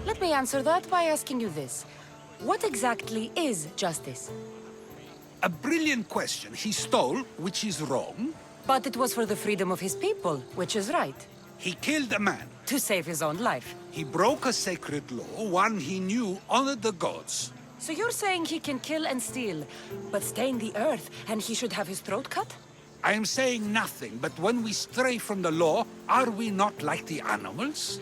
Let me answer that by asking you this. What exactly is justice? A brilliant question. He stole, which is wrong. But it was for the freedom of his people, which is right. He killed a man. To save his own life. He broke a sacred law, one he knew honored the gods. So you're saying he can kill and steal, but stain the earth, and he should have his throat cut? I am saying nothing, but when we stray from the law, are we not like the animals?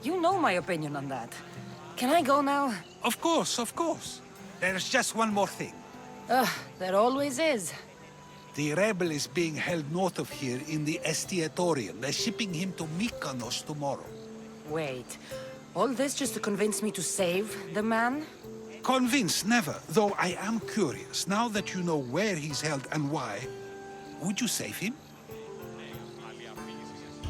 You know my opinion on that. Can I go now? Of course, of course. There's just one more thing. There always is. The rebel is being held north of here in the Estiatorium. They're shipping him to Mykonos tomorrow. Wait. All this just to convince me to save the man? Convinced, never. Though I am curious. Now that you know where he's held and why, would you save him?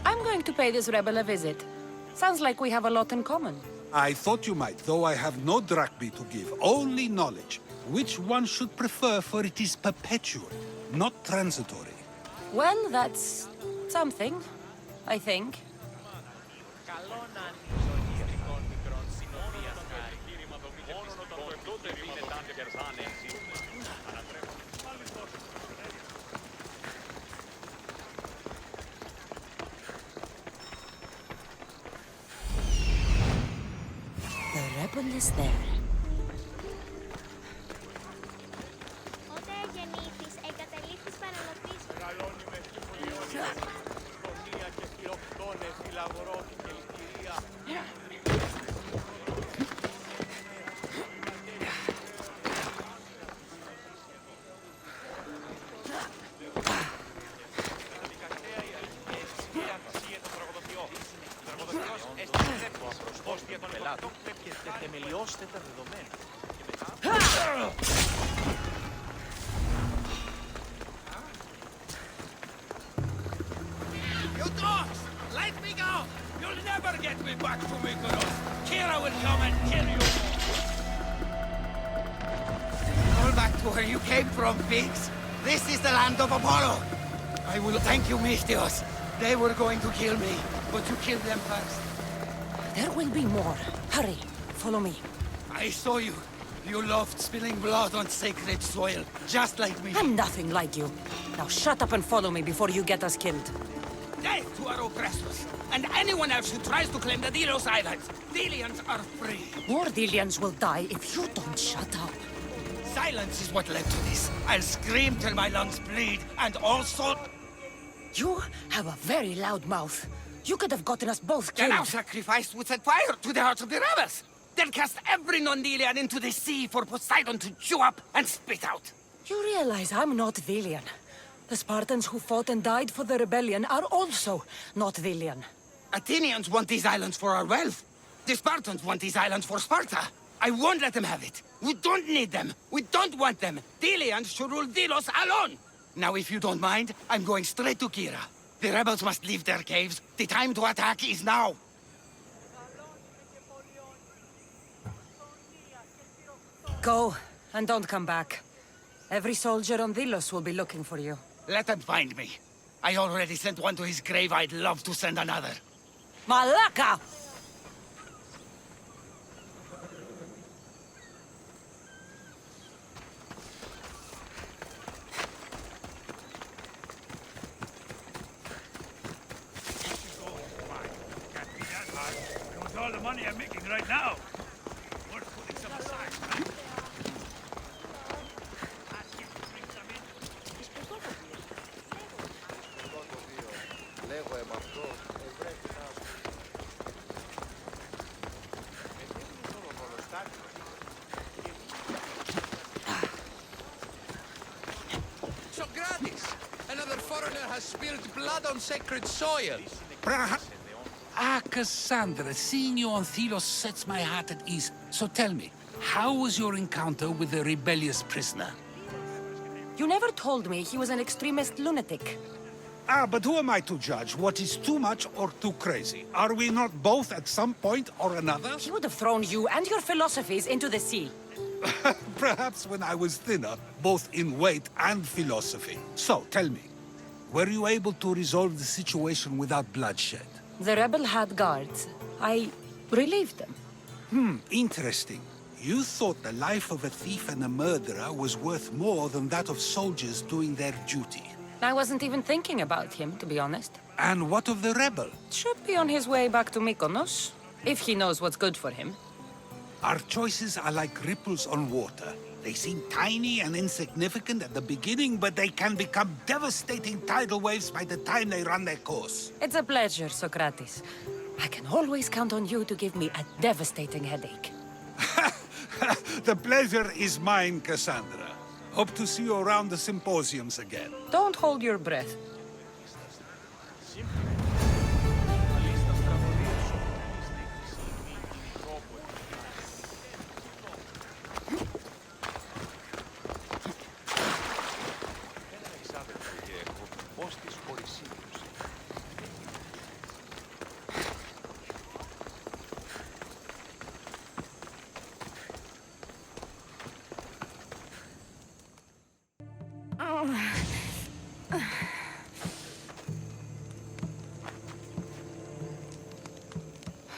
I'm going to pay this rebel a visit. Sounds like we have a lot in common. I thought you might, though I have no drachmae to give, only knowledge. Which one should prefer, for it is perpetual, not transitory. Well, that's something, I think. The rebel is there. You dogs! Let me go! You'll never get me back to Mykonos! Kira will come and kill you! Roll back to where you came from, pigs! This is the land of Apollo! I will thank you, Misthios. They were going to kill me, but you killed them first. There will be more. Hurry, follow me. I saw you. You loved spilling blood on sacred soil, just like me. I'm nothing like you. Now shut up and follow me before you get us killed. Death to our oppressors, and anyone else who tries to claim the Delos Islands. Delians are free. More Delians will die if you don't shut up. Silence is what led to this. I'll scream till my lungs bleed, and also... You have a very loud mouth. You could have gotten us both killed. Then our sacrifice would set fire to the hearts of the rebels. Then cast every non-Delian into the sea for Poseidon to chew up and spit out. You realize I'm not Delian. The Spartans who fought and died for the rebellion are also not Delian. Athenians want these islands for our wealth. The Spartans want these islands for Sparta. I won't let them have it. We don't need them. We don't want them. Delians should rule Delos alone. Now, if you don't mind, I'm going straight to Kira. The rebels must leave their caves. The time to attack is now. Go, and don't come back. Every soldier on Delos will be looking for you. Let them find me. I already sent one to his grave. I'd love to send another. Malaka! Use all the money I'm making right now. has spilled blood on sacred soil. Cassandra, seeing you on Thelos sets my heart at ease. So tell me, how was your encounter with the rebellious prisoner? You never told me he was an extremist lunatic. But who am I to judge what is too much or too crazy? Are we not both at some point or another? He would have thrown you and your philosophies into the sea. Perhaps when I was thinner, both in weight and philosophy. So, tell me, were you able to resolve the situation without bloodshed? The rebel had guards. I relieved them. Interesting. You thought the life of a thief and a murderer was worth more than that of soldiers doing their duty. I wasn't even thinking about him, to be honest. And what of the rebel? Should be on his way back to Mykonos, if he knows what's good for him. Our choices are like ripples on water. They seem tiny and insignificant at the beginning, but they can become devastating tidal waves by the time they run their course. It's a pleasure, Socrates. I can always count on you to give me a devastating headache. The pleasure is mine, Cassandra. Hope to see you around the symposiums again. Don't hold your breath.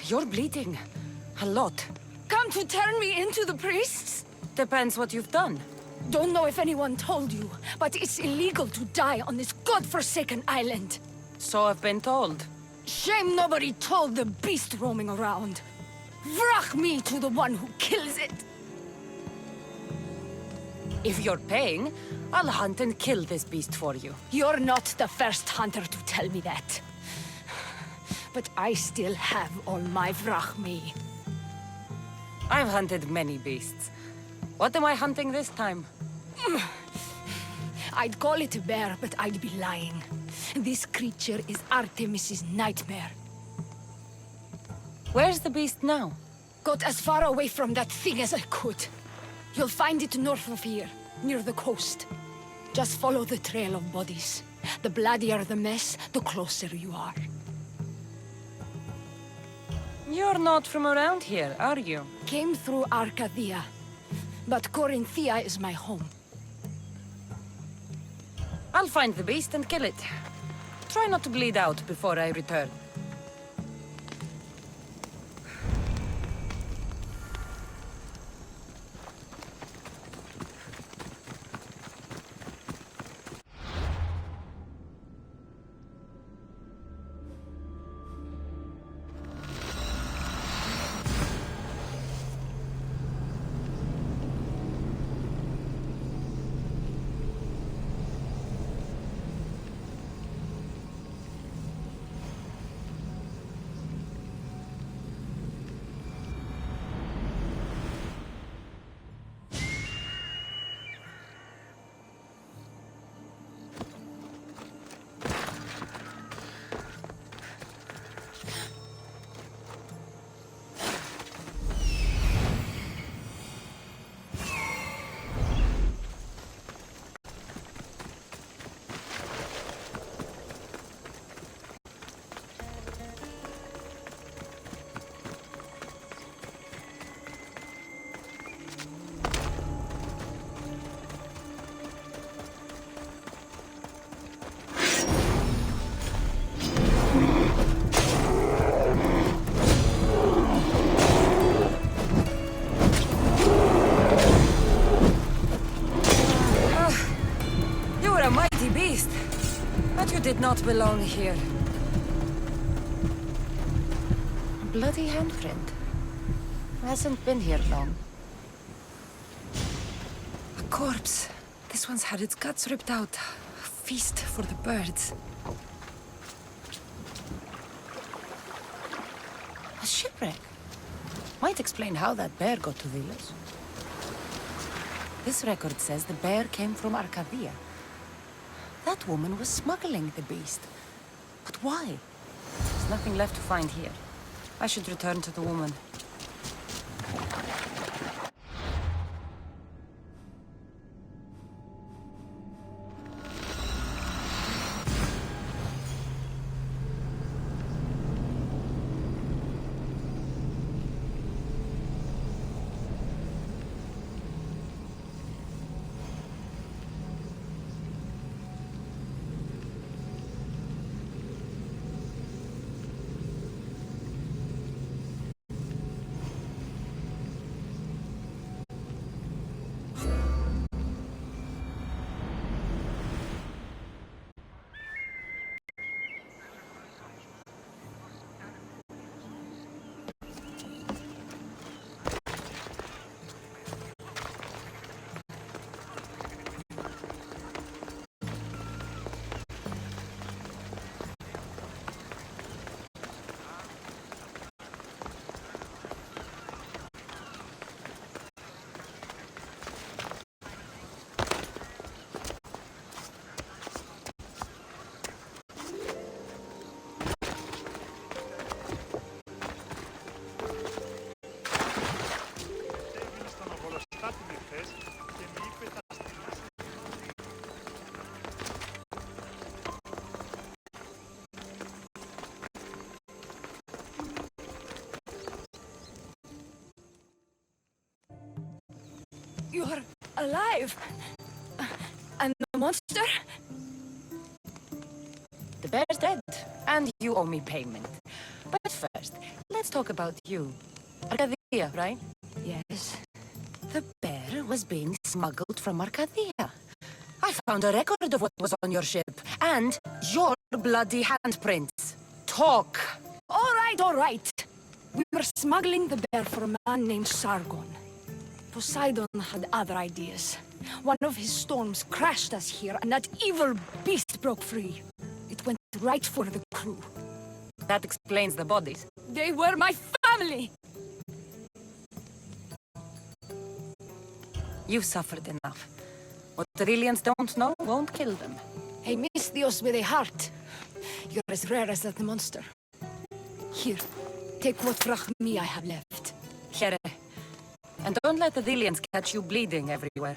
You're bleeding. A lot. Come to turn me into the priests? Depends what you've done. Don't know if anyone told you, but it's illegal to die on this godforsaken island. So I've been told. Shame nobody told the beast roaming around. Vrach me to the one who kills it. If you're paying, I'll hunt and kill this beast for you. You're not the first hunter to tell me that. But I still have all my vrachmi. I've hunted many beasts. What am I hunting this time? I'd call it a bear, but I'd be lying. This creature is Artemis's nightmare. Where's the beast now? Got as far away from that thing as I could. You'll find it north of here, near the coast. Just follow the trail of bodies. The bloodier the mess, the closer you are. You're not from around here, are you? Came through Arcadia, but Corinthia is my home. I'll find the beast and kill it. Try not to bleed out before I return. Did not belong here. A bloody handprint. Hasn't been here long. A corpse. This one's had its guts ripped out. A feast for the birds. A shipwreck. Might explain how that bear got to Delos. This record says the bear came from Arcadia. That woman was smuggling the beast. But why? There's nothing left to find here. I should return to the woman. You're alive! And the monster? The bear's dead, and you owe me payment. But first, let's talk about you. Arcadia, right? Yes. The bear was being smuggled from Arcadia. I found a record of what was on your ship, and your bloody handprints. Talk! All right. We were smuggling the bear for a man named Sargon. Poseidon had other ideas. One of his storms crashed us here, and that evil beast broke free. It went right for the crew. That explains the bodies. They were my family! You've suffered enough. What the Ilians don't know won't kill them. A Misthios with a heart. You're as rare as that monster. Here, take what drachmi I have left. Here. And don't let the Ilians catch you bleeding everywhere.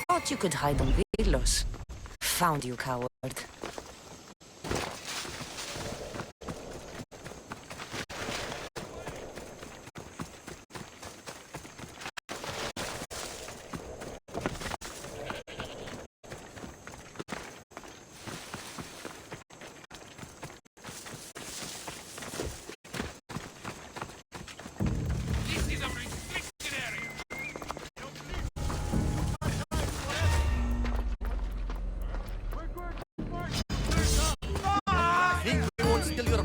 Thought you could hide on Vilos. Found you, coward.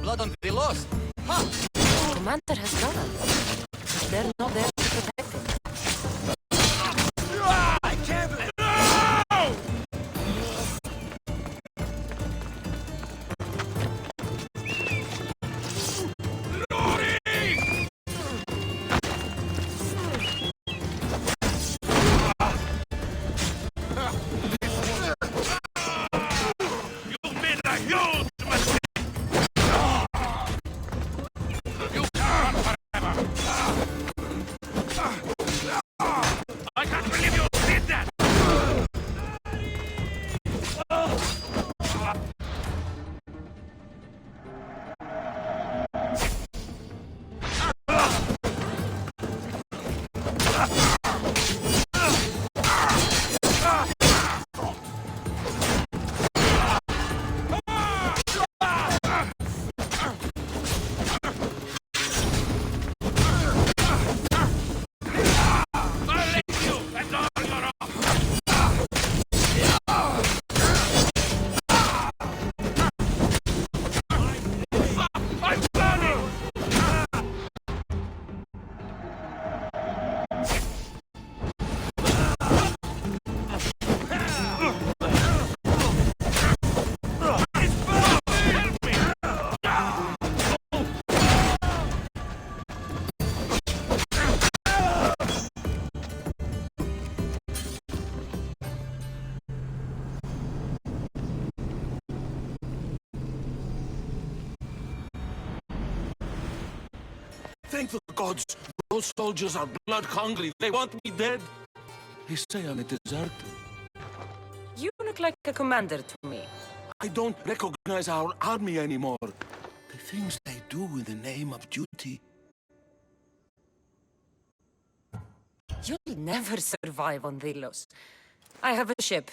Blood on Vilos. Huh? The commander has gone. They're not there to protect him. I can't believe... No! Thank the gods. Those soldiers are blood-hungry. They want me dead. They say I'm a deserter. You look like a commander to me. I don't recognize our army anymore. The things they do in the name of duty. You'll never survive on Delos. I have a ship.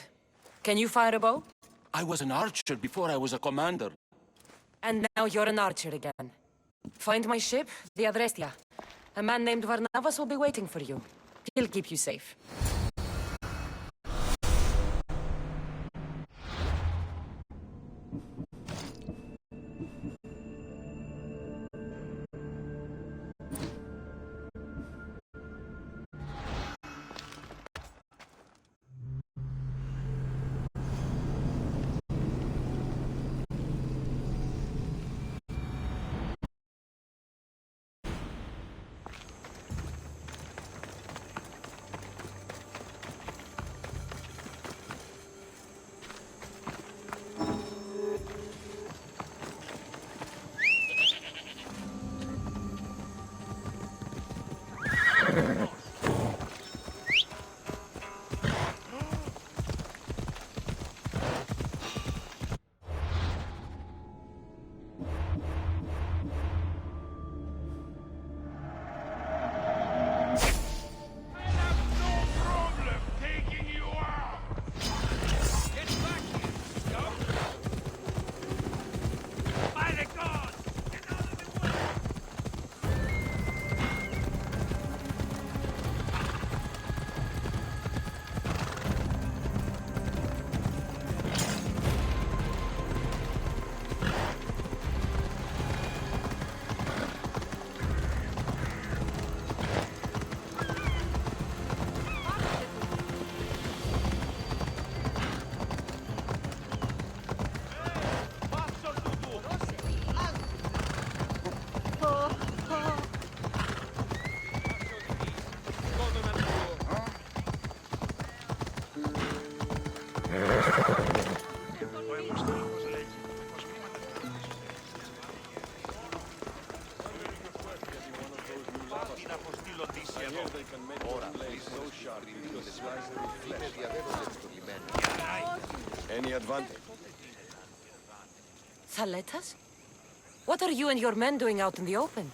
Can you fire a bow? I was an archer before I was a commander. And now you're an archer again. Find my ship, the Adrestia. A man named Varnavas will be waiting for you. He'll keep you safe. Any advantage? Thaletas? What are you and your men doing out in the open?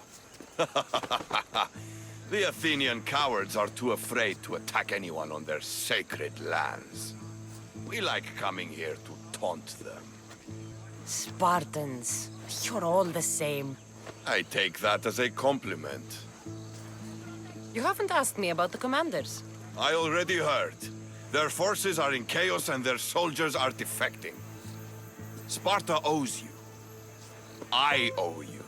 The Athenian cowards are too afraid to attack anyone on their sacred lands. We like coming here to taunt them. Spartans. You're all the same. I take that as a compliment. You haven't asked me about the commanders. I already heard. Their forces are in chaos and their soldiers are defecting. Sparta owes you. I owe you.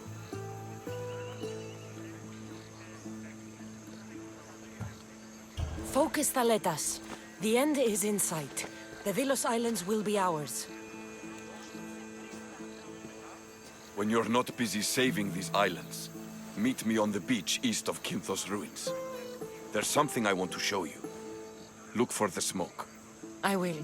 Focus, Thaletas. The end is in sight. The Delos Islands will be ours. When you're not busy saving these islands, meet me on the beach east of Kinthos ruins. There's something I want to show you. Look for the smoke. I will.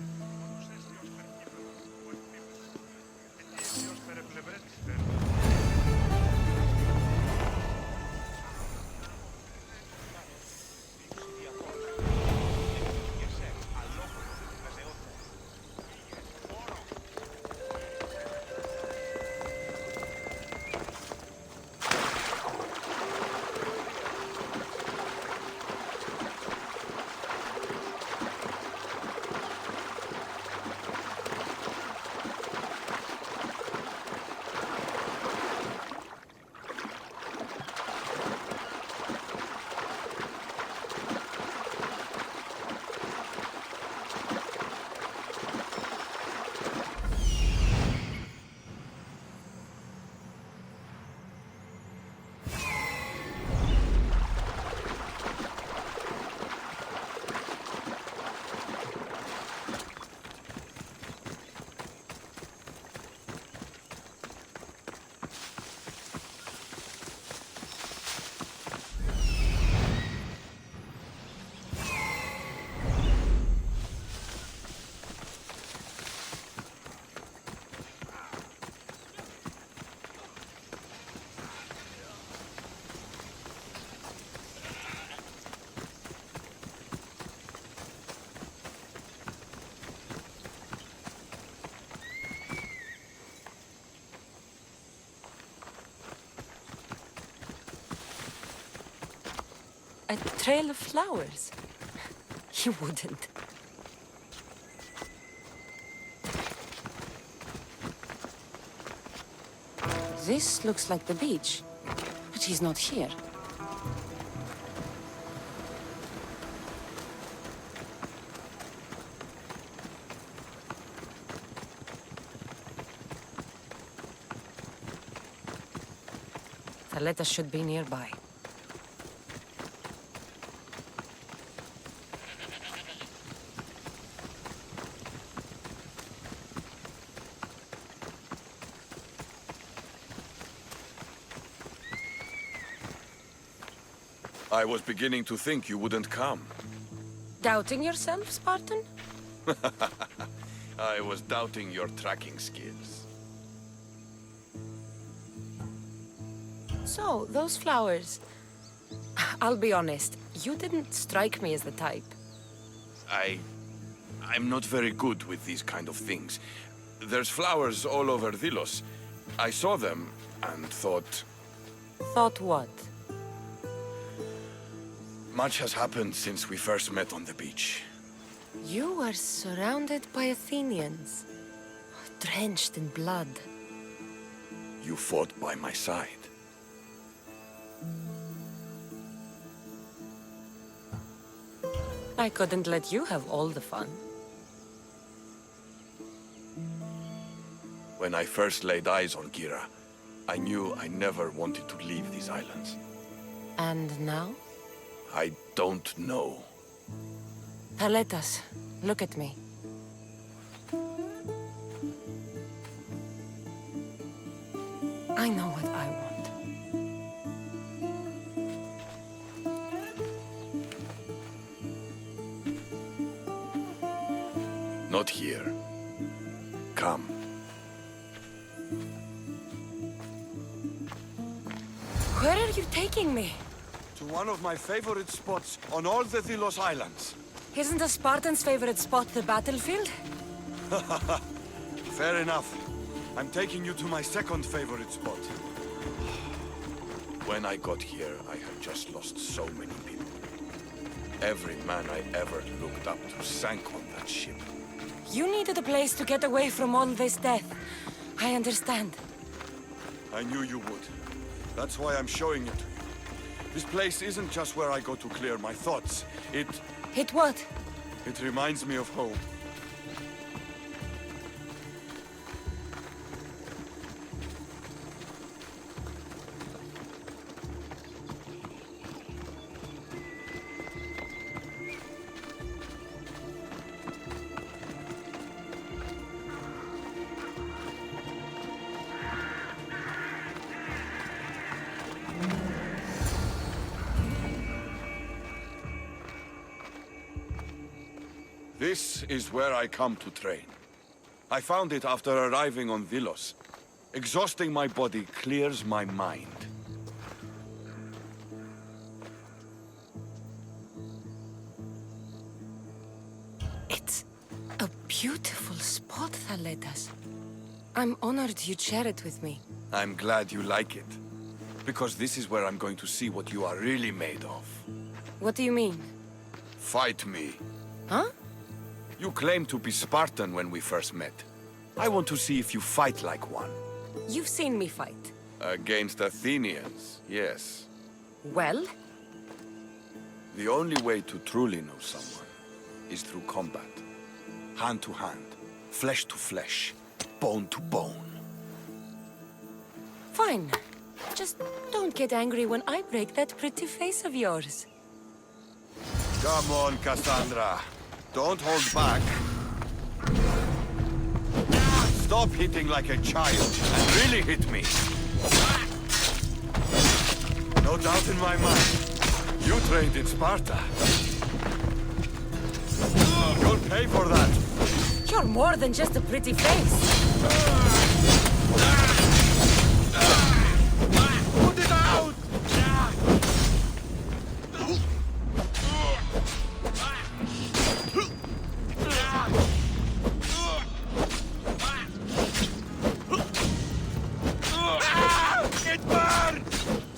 A trail of flowers? You wouldn't. This looks like the beach, but he's not here. Thaleta should be nearby. I was beginning to think you wouldn't come. Doubting yourself, Spartan? I was doubting your tracking skills. So, those flowers... I'll be honest, you didn't strike me as the type. I'm not very good with these kind of things. There's flowers all over Delos. I saw them and thought... Thought what? Much has happened since we first met on the beach. You are surrounded by Athenians, drenched in blood. You fought by my side. I couldn't let you have all the fun. When I first laid eyes on Gira, I knew I never wanted to leave these islands. And now? I don't know. Thaletas, look at me. I know what I want. Not here. Come. Where are you taking me? To one of my favorite spots on all the Delos Islands. Isn't a Spartan's favorite spot the battlefield? Fair enough. I'm taking you to my second favorite spot. When I got here, I had just lost so many people. Every man I ever looked up to sank on that ship. You needed a place to get away from all this death. I understand. I knew you would. That's why I'm showing it to you. This place isn't just where I go to clear my thoughts. It what? It reminds me of home. This is where I come to train. I found it after arriving on Delos. Exhausting my body clears my mind. It's a beautiful spot, Thaletas. I'm honored you'd share it with me. I'm glad you like it. Because this is where I'm going to see what you are really made of. What do you mean? Fight me. Huh? You claimed to be Spartan when we first met. I want to see if you fight like one. You've seen me fight. Against Athenians, yes. Well? The only way to truly know someone is through combat. Hand to hand, flesh to flesh, bone to bone. Fine. Just don't get angry when I break that pretty face of yours. Come on, Cassandra. Don't hold back. Stop hitting like a child and really hit me. No doubt in my mind. You trained in Sparta. You'll pay for that. You're more than just a pretty face. Put it out!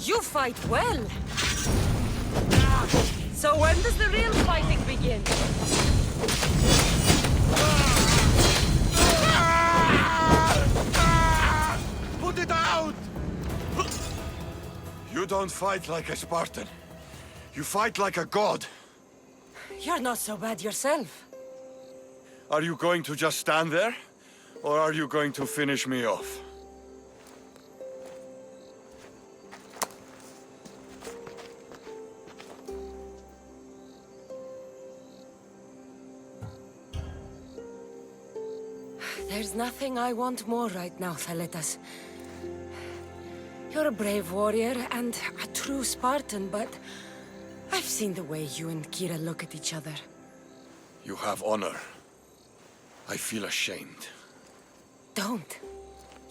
You fight well. So when does the real fighting begin? Put it out! You don't fight like a Spartan. You fight like a god. You're not so bad yourself. Are you going to just stand there? Or are you going to finish me off? There's nothing I want more right now, Thaletas. You're a brave warrior and a true Spartan, but I've seen the way you and Kira look at each other. You have honor. I feel ashamed. Don't.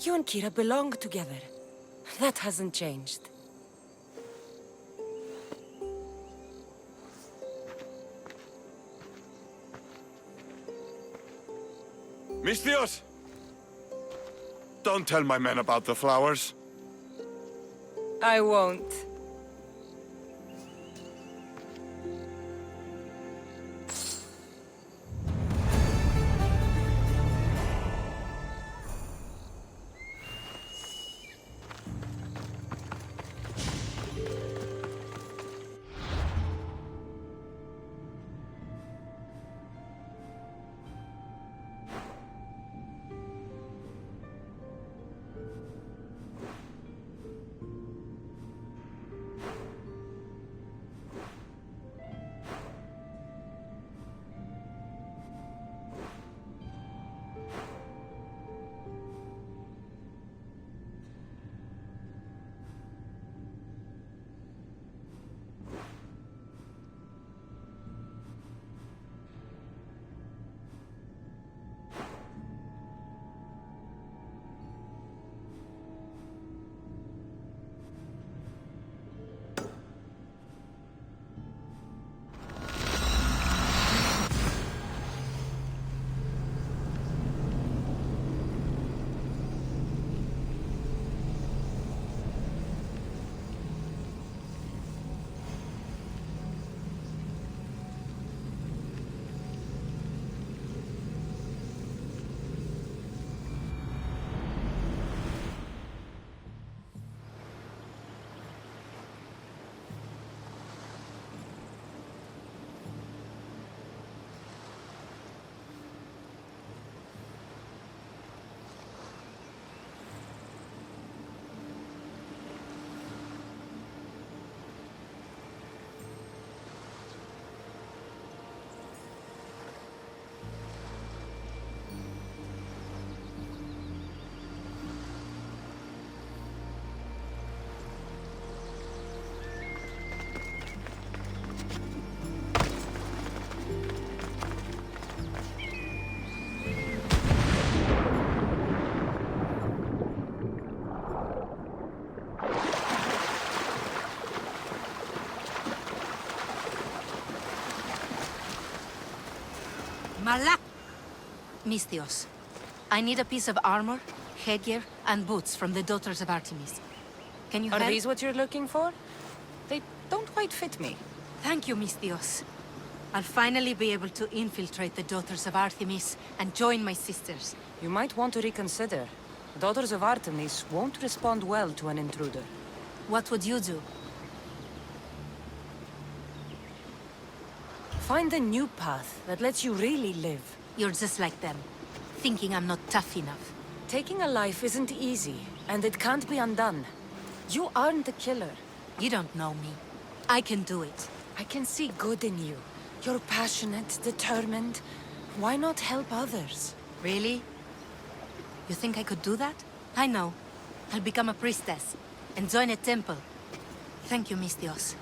You and Kira belong together. That hasn't changed. Misthios! Don't tell my men about the flowers. I won't. Malak! Misthios, I need a piece of armor, headgear, and boots from the daughters of Artemis. Can you Are help? these what you're looking for? They don't quite fit me. Thank you, Misthios. I'll finally be able to infiltrate the daughters of Artemis and join my sisters. You might want to reconsider. Daughters of Artemis won't respond well to an intruder. What would you do? Find a new path that lets you really live. You're just like them, thinking I'm not tough enough. Taking a life isn't easy, and it can't be undone. You aren't a killer. You don't know me. I can do it. I can see good in you. You're passionate, determined. Why not help others? Really? You think I could do that? I know. I'll become a priestess and join a temple. Thank you, Misthios.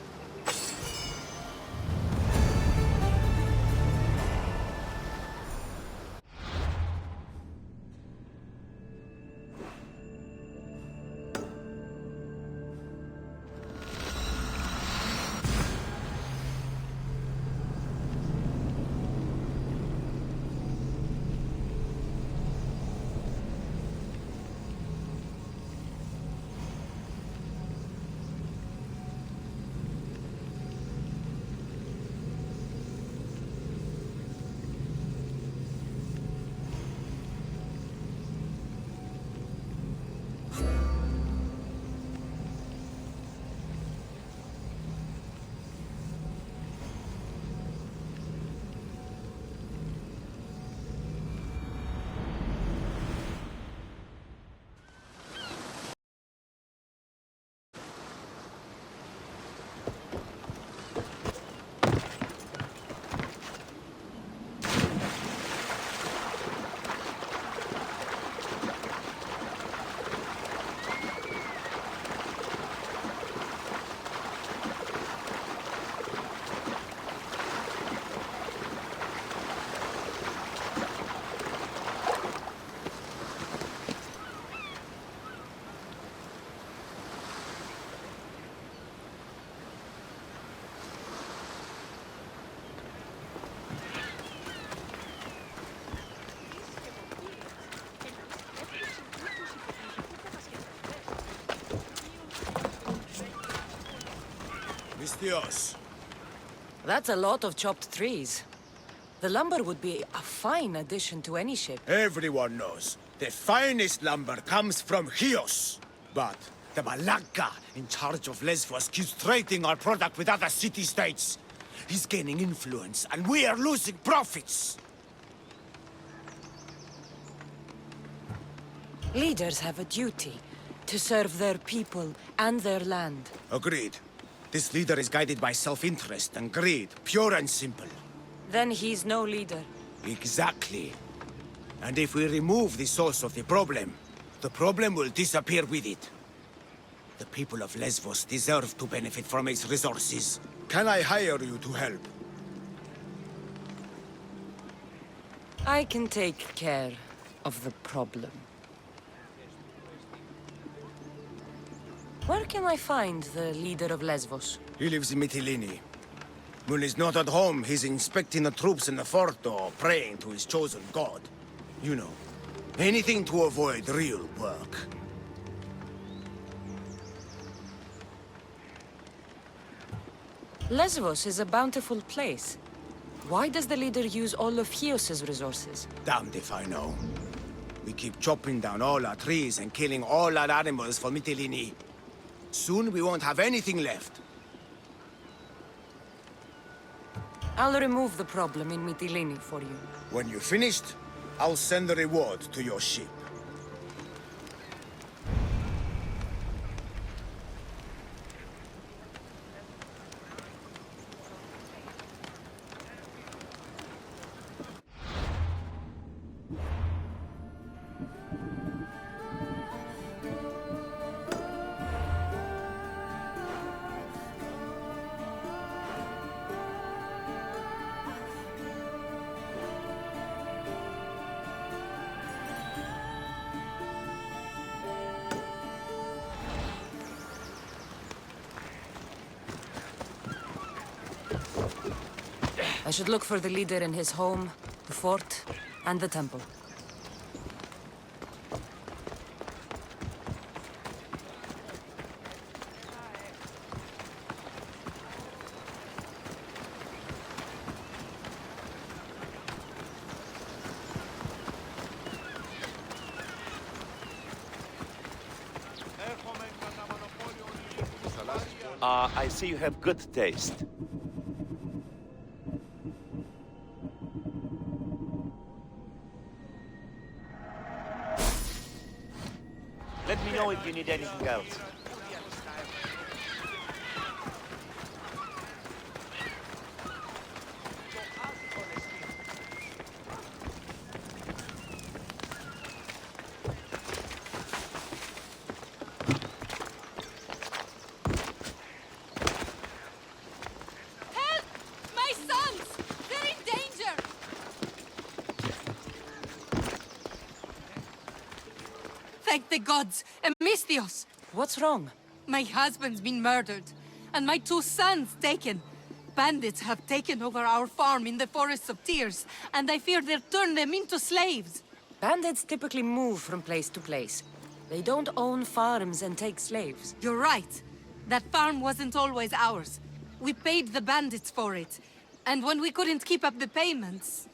Mistios. That's a lot of chopped trees. The lumber would be a fine addition to any ship. Everyone knows the finest lumber comes from Chios. But the Malaka in charge of Lesbos keeps trading our product with other city-states. He's gaining influence, and we are losing profits. Leaders have a duty to serve their people and their land. Agreed. This leader is guided by self-interest and greed, pure and simple. Then he's no leader. Exactly. And if we remove the source of the problem will disappear with it. The people of Lesbos deserve to benefit from its resources. Can I hire you to help? I can take care of the problem. Where can I find the leader of Lesbos? He lives in Mytilene. When he's not at home, he's inspecting the troops in the fort or praying to his chosen god. You know, anything to avoid real work. Lesbos is a bountiful place. Why does the leader use all of Chios's resources? Damned if I know. We keep chopping down all our trees and killing all our animals for Mytilene. Soon we won't have anything left. I'll remove the problem in Mytilene for you. When you're finished, I'll send the reward to your ship. I should look for the leader in his home, the fort, and the temple. I see you have good taste. Let me know if you need anything else. Help! My sons! They're in danger! Thank the gods! Emistios! What's wrong? My husband's been murdered, and my 2 sons taken. Bandits have taken over our farm in the Forests of Tears, and I fear they'll turn them into slaves. Bandits typically move from place to place. They don't own farms and take slaves. You're right. That farm wasn't always ours. We paid the bandits for it. And when we couldn't keep up the payments...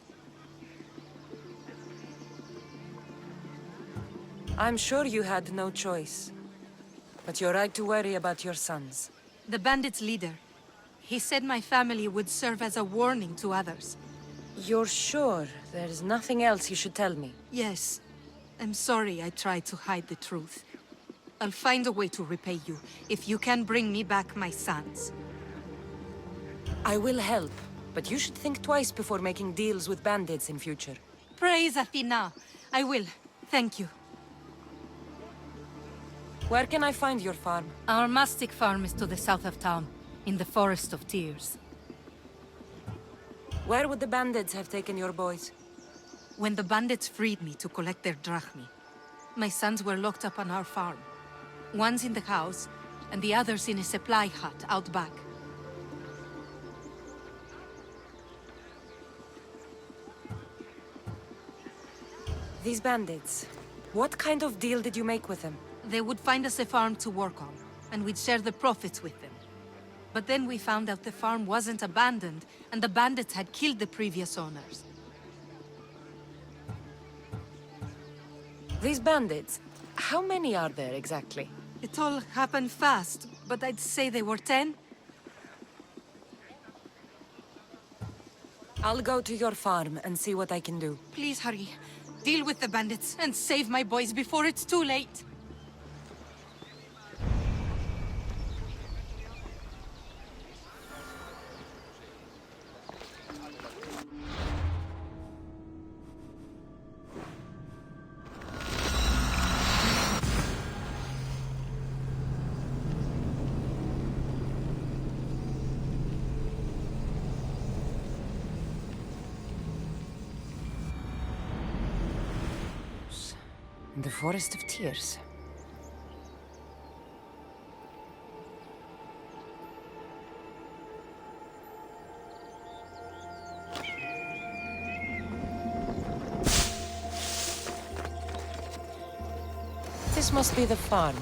I'm sure you had no choice. But you're right to worry about your sons. The bandits' leader. He said my family would serve as a warning to others. You're sure there's nothing else you should tell me? Yes. I'm sorry I tried to hide the truth. I'll find a way to repay you, if you can bring me back my sons. I will help, but you should think twice before making deals with bandits in future. Praise Athena. I will. Thank you. Where can I find your farm? Our mastic farm is to the south of town, in the Forest of Tears. Where would the bandits have taken your boys? When the bandits freed me to collect their drachmi, my sons were locked up on our farm. One's in the house, and the other's in a supply hut out back. These bandits, what kind of deal did you make with them? They would find us a farm to work on, and we'd share the profits with them. But then we found out the farm wasn't abandoned, and the bandits had killed the previous owners. These bandits, how many are there exactly? It all happened fast, but I'd say they were 10. I'll go to your farm and see what I can do. Please hurry. Deal with the bandits and save my boys before it's too late. The Forest of Tears. This must be the farm.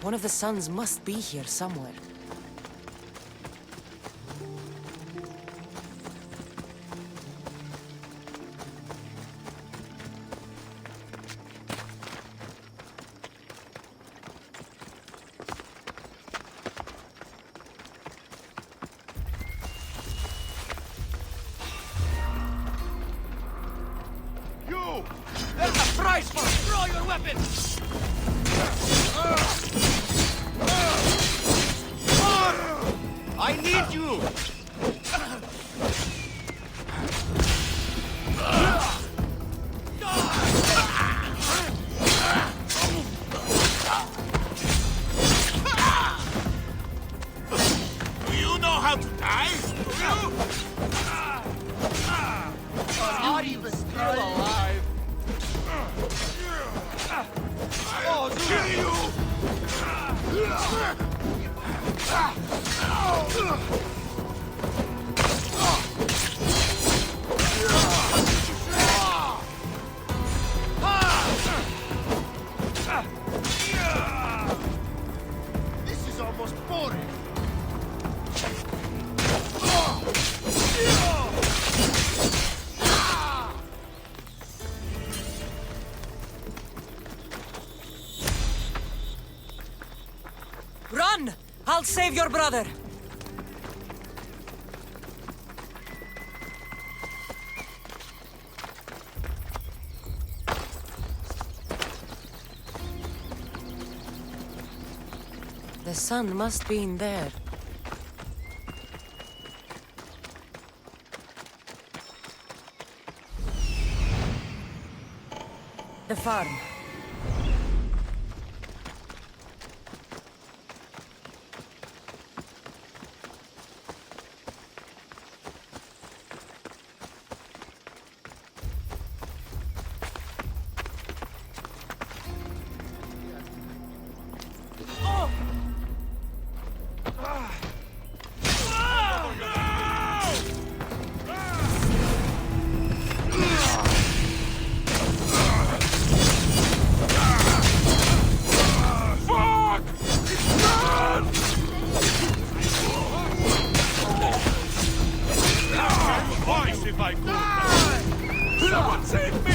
One of the sons must be here somewhere. You! There's a price for it! Throw your weapon! I need you! Do you know how to die? Are you even still alive? I'll kill you! This is almost boring. Run! I'll save your brother! The sun must be in there. The farm. If I could. Someone save me!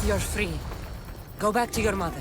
You're free. Go back to your mother.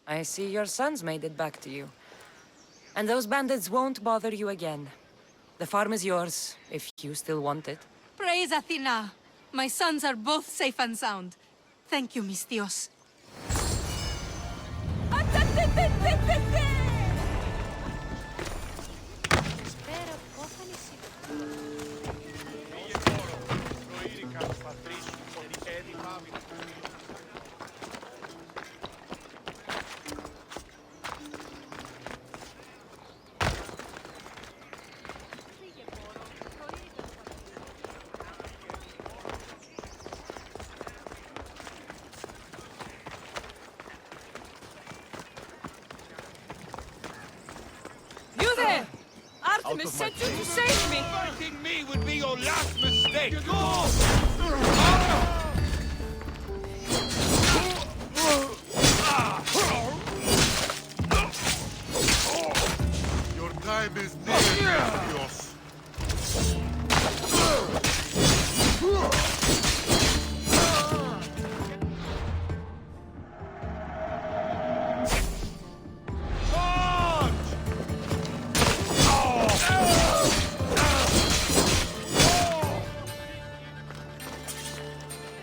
I see your sons made it back to you. And those bandits won't bother you again. The farm is yours, if you still want it. Praise Athena! My sons are both safe and sound. Thank you, Misthios. You there! Artemis sent you to save me! Fighting me would be your last mistake! Your time is near, Dios.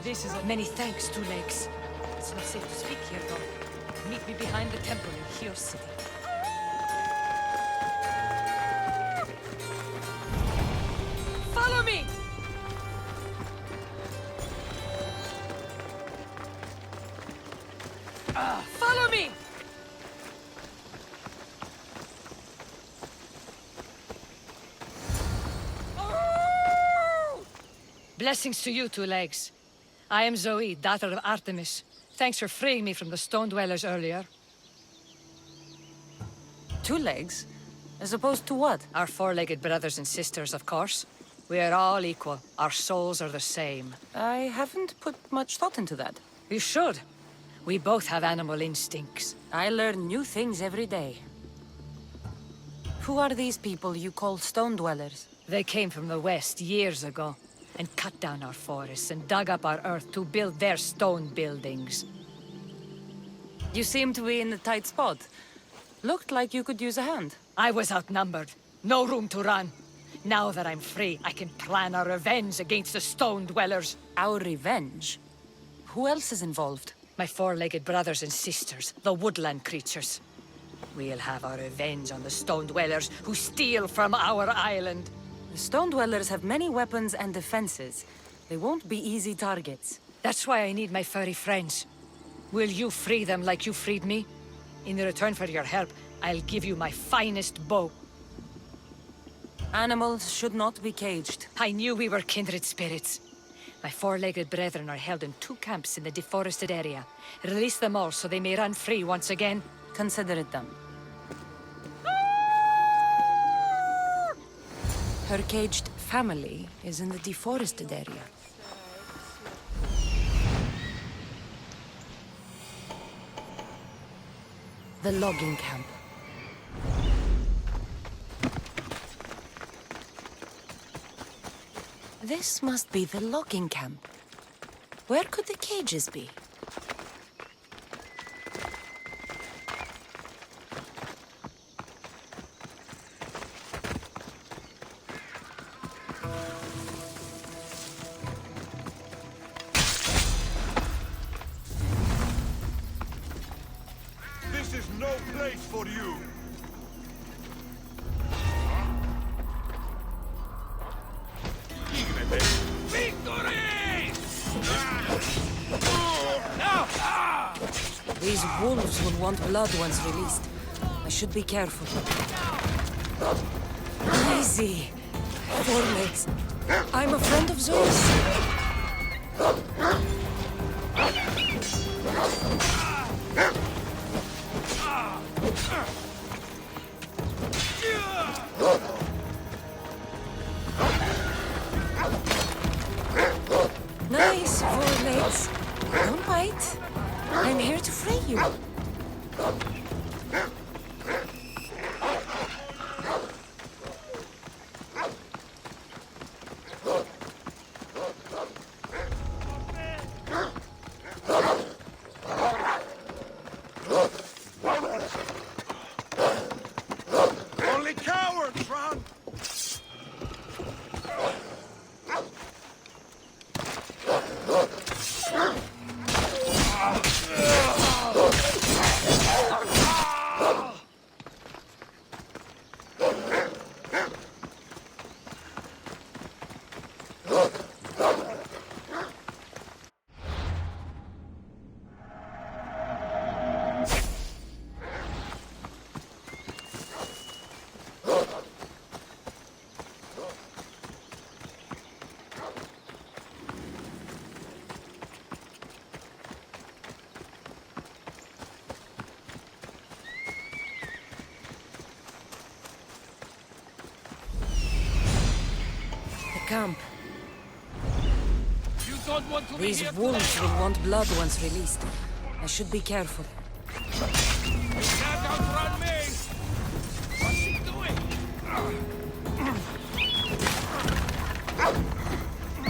This is many thanks, Two Legs. It's not safe to speak here, though. Meet me behind the temple in Chios City. Follow me! Follow me! Blessings to you, Two Legs. I am Zoe, daughter of Artemis. Thanks for freeing me from the Stone Dwellers earlier. Two legs? As opposed to what? Our four-legged brothers and sisters, of course. We are all equal. Our souls are the same. I haven't put much thought into that. You should. We both have animal instincts. I learn new things every day. Who are these people you call Stone Dwellers? They came from the west years ago, and cut down our forests and dug up our earth to build their stone buildings. You seem to be in a tight spot. Looked like you could use a hand. I was outnumbered. No room to run. Now that I'm free, I can plan our revenge against the Stone Dwellers. Our revenge? Who else is involved? My four-legged brothers and sisters, the woodland creatures. We'll have our revenge on the Stone Dwellers who steal from our island. The Stone Dwellers have many weapons and defenses. They won't be easy targets. That's why I need my furry friends. Will you free them like you freed me? In return for your help, I'll give you my finest bow. Animals should not be caged. I knew we were kindred spirits. My four-legged brethren are held in 2 camps in the deforested area. Release them all so they may run free once again. Consider it done. Her caged family is in the deforested area. The logging camp. This must be the logging camp. Where could the cages be? This is no place for you! These wolves will want blood once released. I should be careful. Easy. Forelegs. I'm a friend of Zoe's. Nice, forelegs. Don't bite. I'm here to free you. Only cowards run! Camp. You don't want to be These here wolves today. will want blood once released. I should be careful. You can't outrun me! What's she doing?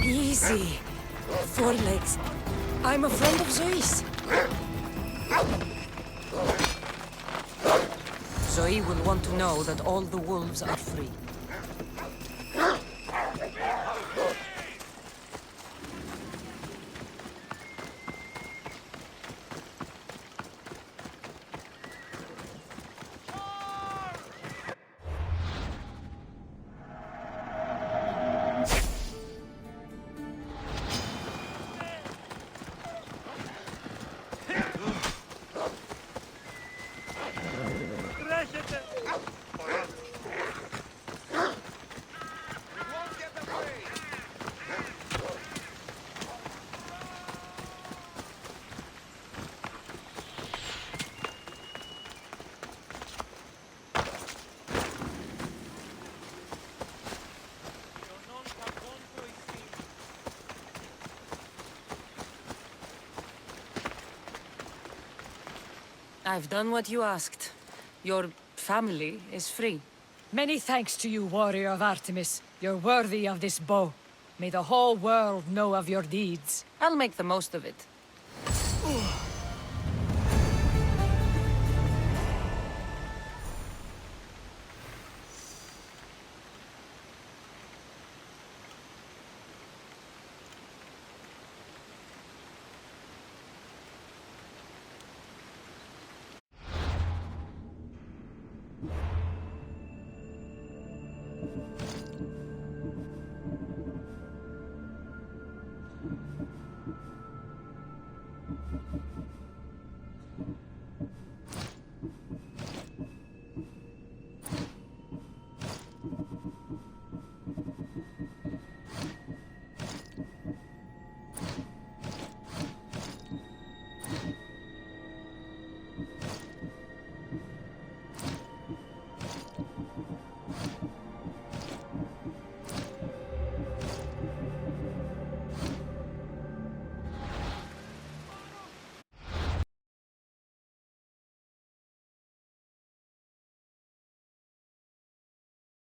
Easy. Forelegs. I'm a friend of Zoe's. Zoe will want to know that all the wolves are free. I've done what you asked. Your family is free. Many thanks to you, warrior of Artemis. You're worthy of this bow. May the whole world know of your deeds. I'll make the most of it.